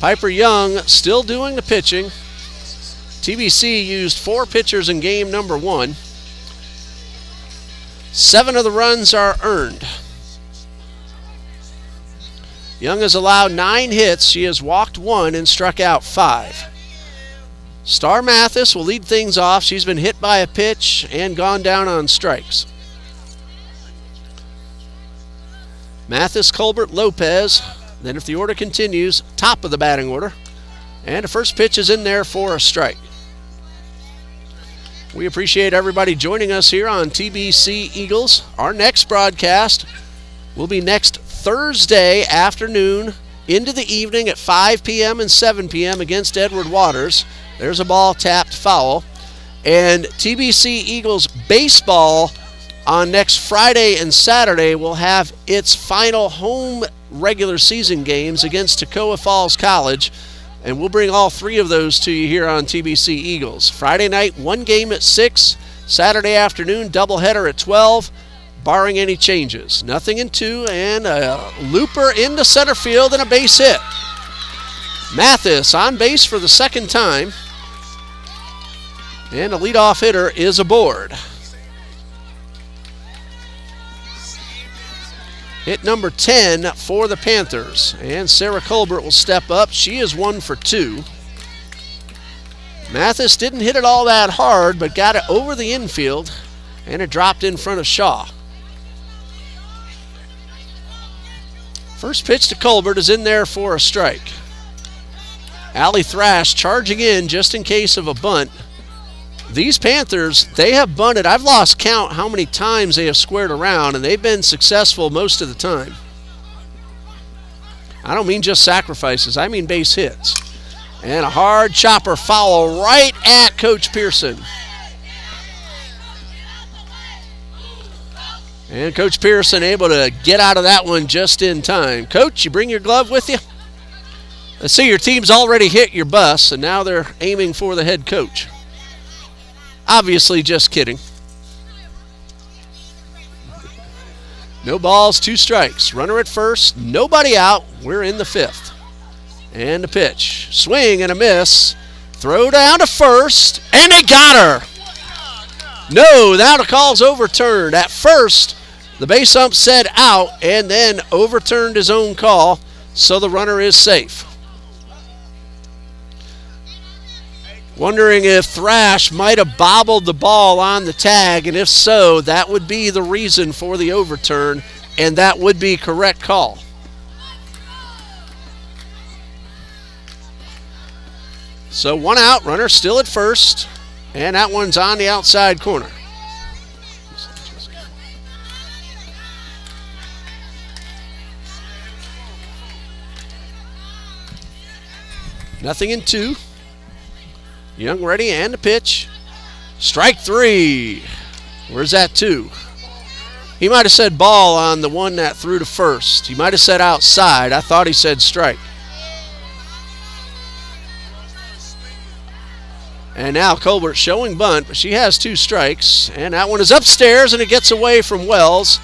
Piper Young still doing the pitching. TBC used 4 pitchers in game number 1. 7 of the runs are earned. Young has allowed 9 hits. She has walked 1 and struck out 5. Star Mathis will lead things off. She's been hit by a pitch and gone down on strikes. Mathis, Colbert, Lopez. Then if the order continues, top of the batting order. And the first pitch is in there for a strike. We appreciate everybody joining us here on TBC Eagles. Our next broadcast will be next Thursday afternoon into the evening at 5 p.m. and 7 p.m. against Edward Waters. There's a ball tapped foul. And TBC Eagles baseball on next Friday and Saturday will have its final home regular season games against Toccoa Falls College. And we'll bring all three of those to you here on TBC Eagles. Friday night, one game at 6. Saturday afternoon, doubleheader at 12, barring any changes. Nothing in 2, and a looper into center field and a base hit. Mathis on base for the second time. And the leadoff hitter is aboard. Hit number 10 for the Panthers. And Sarah Colbert will step up. She is 1 for 2. Mathis didn't hit it all that hard, but got it over the infield, and it dropped in front of Shaw. First pitch to Colbert is in there for a strike. Allie Thrash charging in just in case of a bunt. These Panthers, they have bunted. I've lost count how many times they have squared around, and they've been successful most of the time. I don't mean just sacrifices. I mean base hits. And a hard chopper foul right at Coach Pearson. And Coach Pearson able to get out of that one just in time. Coach, you bring your glove with you? Let's see, your team's already hit your bus, and now they're aiming for the head coach. Obviously just kidding. No balls, 2 strikes. Runner at first, nobody out. We're in the 5th. And the pitch. Swing and a miss. Throw down to first, and they got her. No, now the call's overturned. At first, the base ump said out and then overturned his own call, so the runner is safe. Wondering if Thrash might have bobbled the ball on the tag, and if so, that would be the reason for the overturn, and that would be correct call. So 1 out, runner still at first, and that one's on the outside corner. Nothing in 2. Young ready, and the pitch. Strike 3. Where's that 2? He might have said ball on the one that threw to first. He might have said outside. I thought he said strike. And now Colbert showing bunt, but she has 2 strikes. And that one is upstairs, and it gets away from Wells.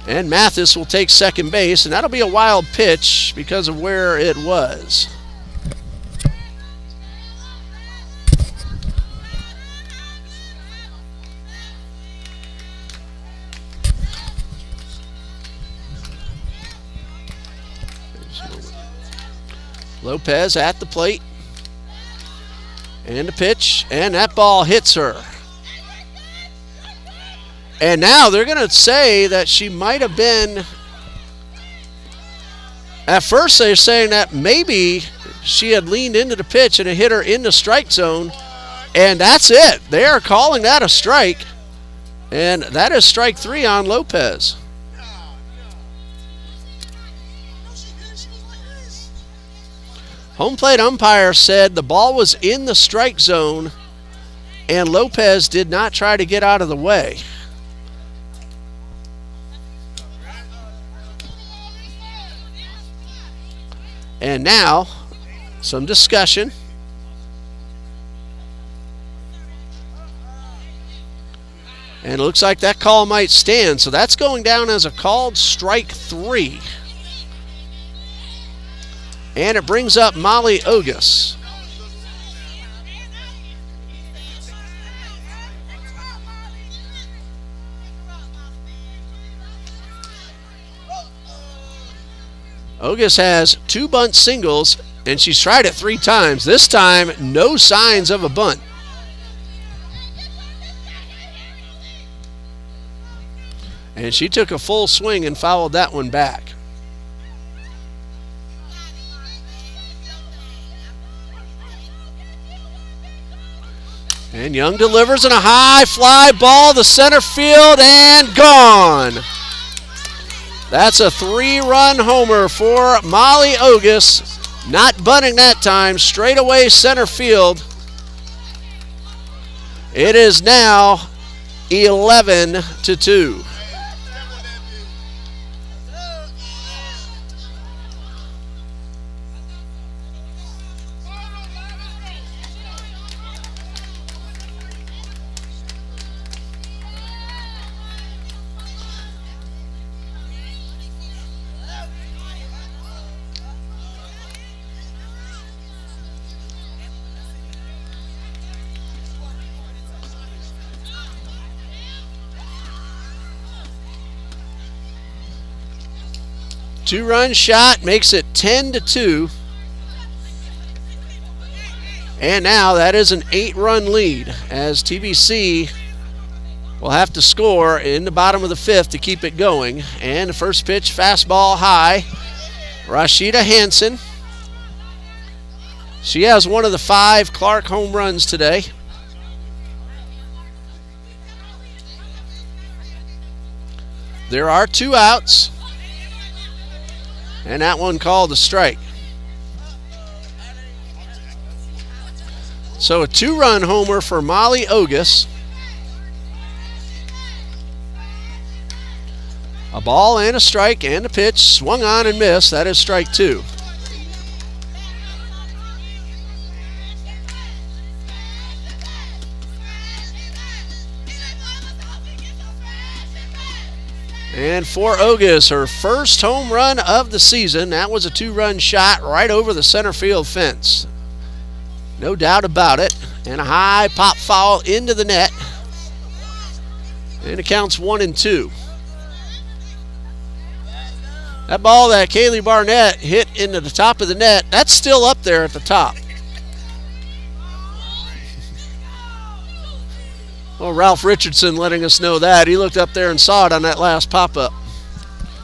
And Mathis will take second base, and that'll be a wild pitch because of where it was. Lopez at the plate. And the pitch, and that ball hits her. And now they're going to say that she might have been, at first they're saying that maybe she had leaned into the pitch and it hit her in the strike zone, and that's it. They are calling that a strike, and that is strike 3 on Lopez. Home plate umpire said the ball was in the strike zone and Lopez did not try to get out of the way. And now, some discussion. And it looks like that call might stand, so that's going down as a called strike 3. And it brings up Molly Ogus. Ogus has 2 bunt singles, and she's tried it 3 times. This time, no signs of a bunt. And she took a full swing and fouled that one back. And Young delivers in a high fly ball to center field and gone. That's a 3-run homer for Molly Ogus. Not bunting that time, straight away center field. It is now 11-2. Two-run shot makes it 10-2. And now that is an 8-run lead as TBC will have to score in the bottom of the 5th to keep it going. And the first pitch, fastball high. Rashida Hansen. She has one of the 5 Clark home runs today. There are 2 outs. And that one called a strike. So a 2-run homer for Molly Ogus. A ball and a strike and a pitch swung on and missed. That is strike 2. And for Ogus, her first home run of the season. That was a 2-run shot right over the center field fence. No doubt about it. And a high pop foul into the net. And it counts 1-2. That ball that Kaylee Barnett hit into the top of the net, that's still up there at the top. Well, Ralph Richardson letting us know that. He looked up there and saw it on that last pop-up.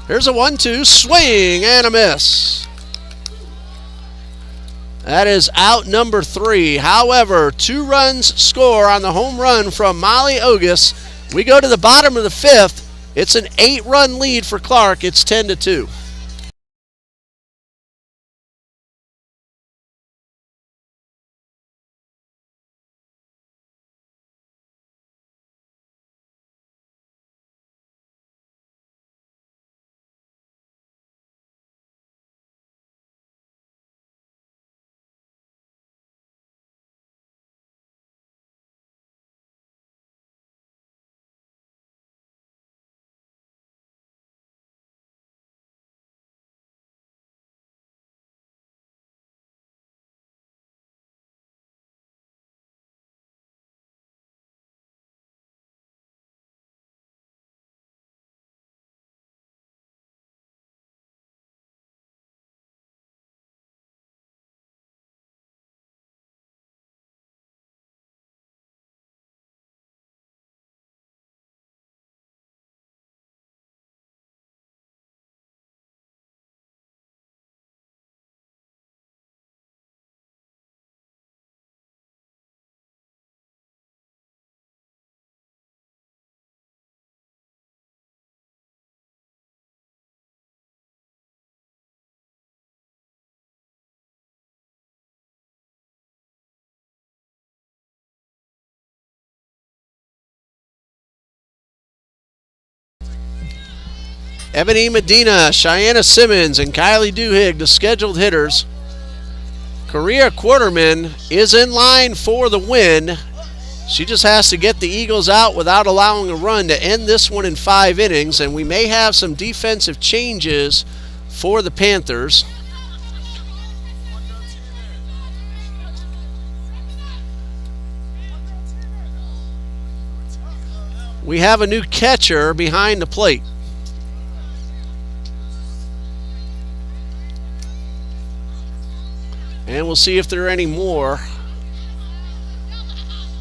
Here's a 1-2, swing and a miss. That is out number 3. However, 2 runs score on the home run from Molly Ogus. We go to the bottom of the 5th. It's an 8-run lead for Clark. It's 10-2. Ebony Medina, Cheyenne Simmons, and Kylie Duhigg, the scheduled hitters. Korea Quarterman is in line for the win. She just has to get the Eagles out without allowing a run to end this one in 5 innings, and we may have some defensive changes for the Panthers. We have a new catcher behind the plate. And we'll see if there are any more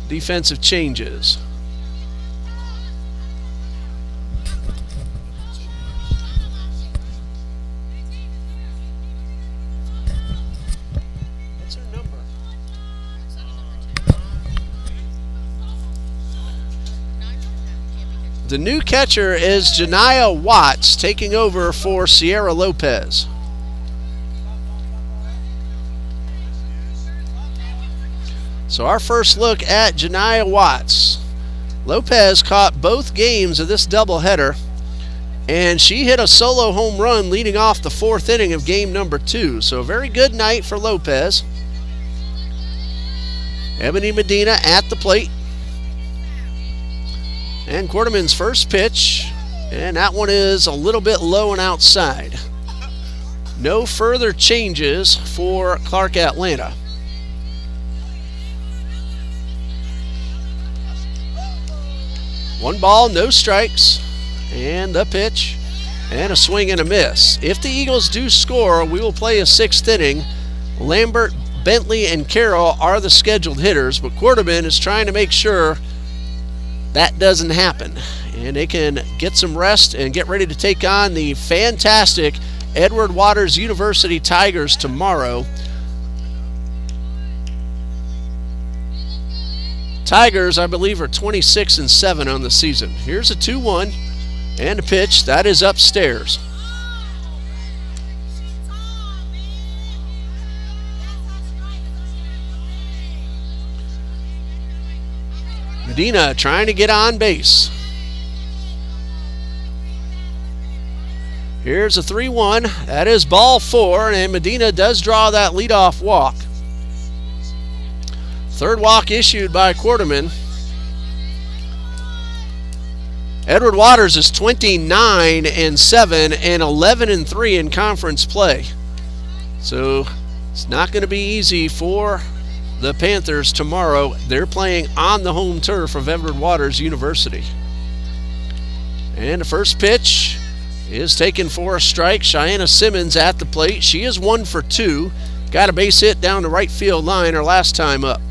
defensive changes. What's her number? The new catcher is Janiyah Watts, taking over for Sierra Lopez. So our first look at Janiah Watts. Lopez caught both games of this doubleheader, and she hit a solo home run leading off the 4th inning of game number 2. So a very good night for Lopez. Ebony Medina at the plate. And Quarterman's first pitch, and that one is a little bit low and outside. No further changes for Clark Atlanta. One ball, no strikes, and the pitch, and a swing and a miss. If the Eagles do score, we will play a 6th inning. Lambert, Bentley, and Carroll are the scheduled hitters, but Quarterman is trying to make sure that doesn't happen, and they can get some rest and get ready to take on the fantastic Edward Waters University Tigers tomorrow. Tigers, I believe, are 26-7 on the season. Here's a 2-1 and a pitch that is upstairs. Medina trying to get on base. Here's a 3-1. That is ball 4, and Medina does draw that leadoff walk. 3rd walk issued by Quarterman. Edward Waters is 29-7 and 11-3 in conference play. So it's not going to be easy for the Panthers tomorrow. They're playing on the home turf of Edward Waters University. And the first pitch is taken for a strike. Cheyenne Simmons at the plate. She is 1 for 2. Got a base hit down the right field line her last time up.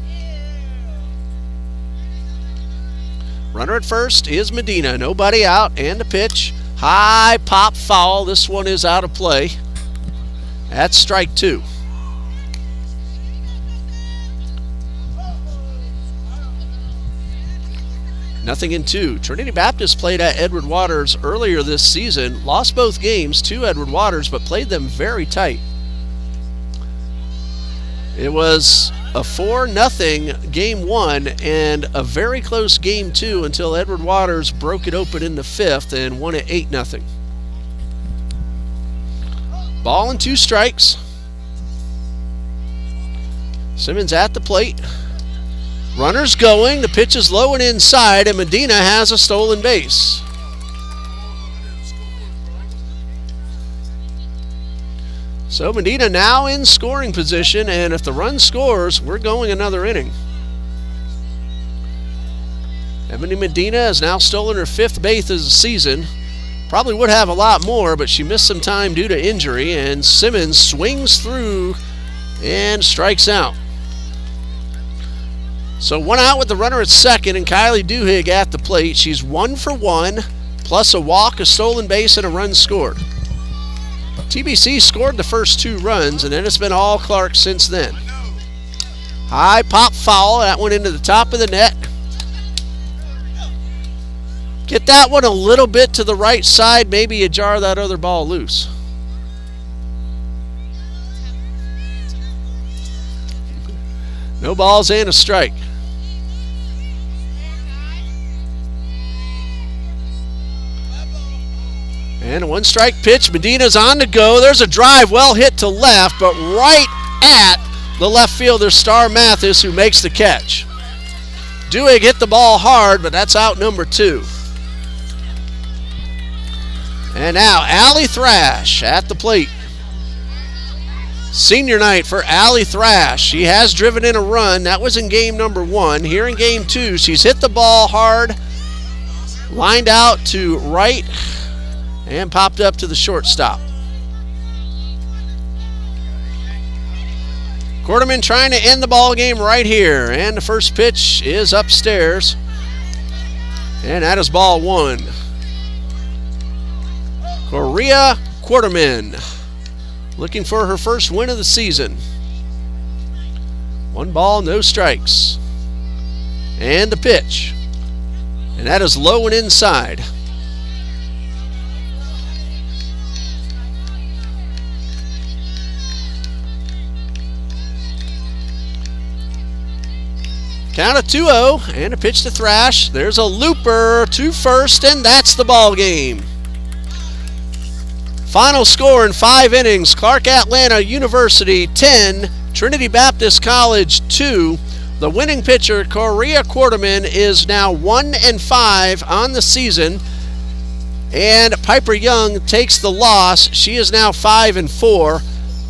Runner at first is Medina. Nobody out, and the pitch. High pop foul. This one is out of play. That's strike 2. Nothing in 2. Trinity Baptist played at Edward Waters earlier this season. Lost both games to Edward Waters, but played them very tight. It was a 4-0 game 1 and a very close game 2 until Edward Waters broke it open in the 5th and won it 8-0. Ball and 2 strikes. Simmons at the plate. Runners going. The pitch is low and inside, and Medina has a stolen base. So Medina now in scoring position, and if the run scores, we're going another inning. Ebony Medina has now stolen her 5th base of the season. Probably would have a lot more, but she missed some time due to injury, and Simmons swings through and strikes out. So 1 out with the runner at second, and Kylie Duhigg at the plate. She's 1 for 1, plus a walk, a stolen base, and a run scored. TBC scored the first 2 runs, and then it's been all Clark since then. High pop foul. That went into the top of the net. Get that one a little bit to the right side. Maybe you jar that other ball loose. No balls and a strike. And a 1-strike pitch. Medina's on to go. There's a drive well hit to left, but right at the left fielder, Star Mathis, who makes the catch. Duhigg hit the ball hard, but that's out number 2. And now Allie Thrash at the plate. Senior night for Allie Thrash. She has driven in a run. That was in game number 1. Here in game 2, she's hit the ball hard, lined out to right, and popped up to the shortstop. Quarterman trying to end the ball game right here, and the first pitch is upstairs, and that is ball 1. Korea Quarterman looking for her first win of the season. 1 ball, no strikes, and the pitch, and that is low and inside. Count of 2-0 and a pitch to Thrash. There's a looper to first, and that's the ball game. Final score in 5 innings, Clark Atlanta University 10, Trinity Baptist College 2. The winning pitcher, Correa Quarterman, is now 1-5 on the season. And Piper Young takes the loss. She is now 5-4.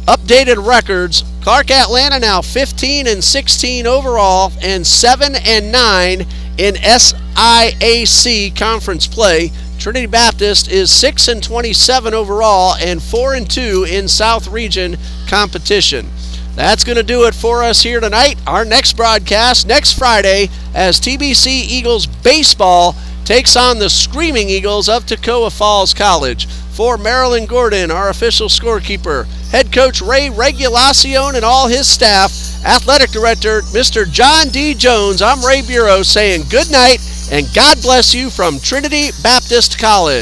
Updated records, Clark Atlanta now 15-16 overall and 7-9 in SIAC conference play. Trinity Baptist is 6-27 overall and 4-2 in South Region competition. That's going to do it for us here tonight. Our next broadcast next Friday as TBC Eagles baseball takes on the Screaming Eagles of Toccoa Falls College. For Marilyn Gordon, our official scorekeeper, head coach Ray Regulacion and all his staff, athletic director Mr. John D. Jones, I'm Ray Bureau saying good night and God bless you from Trinity Baptist College.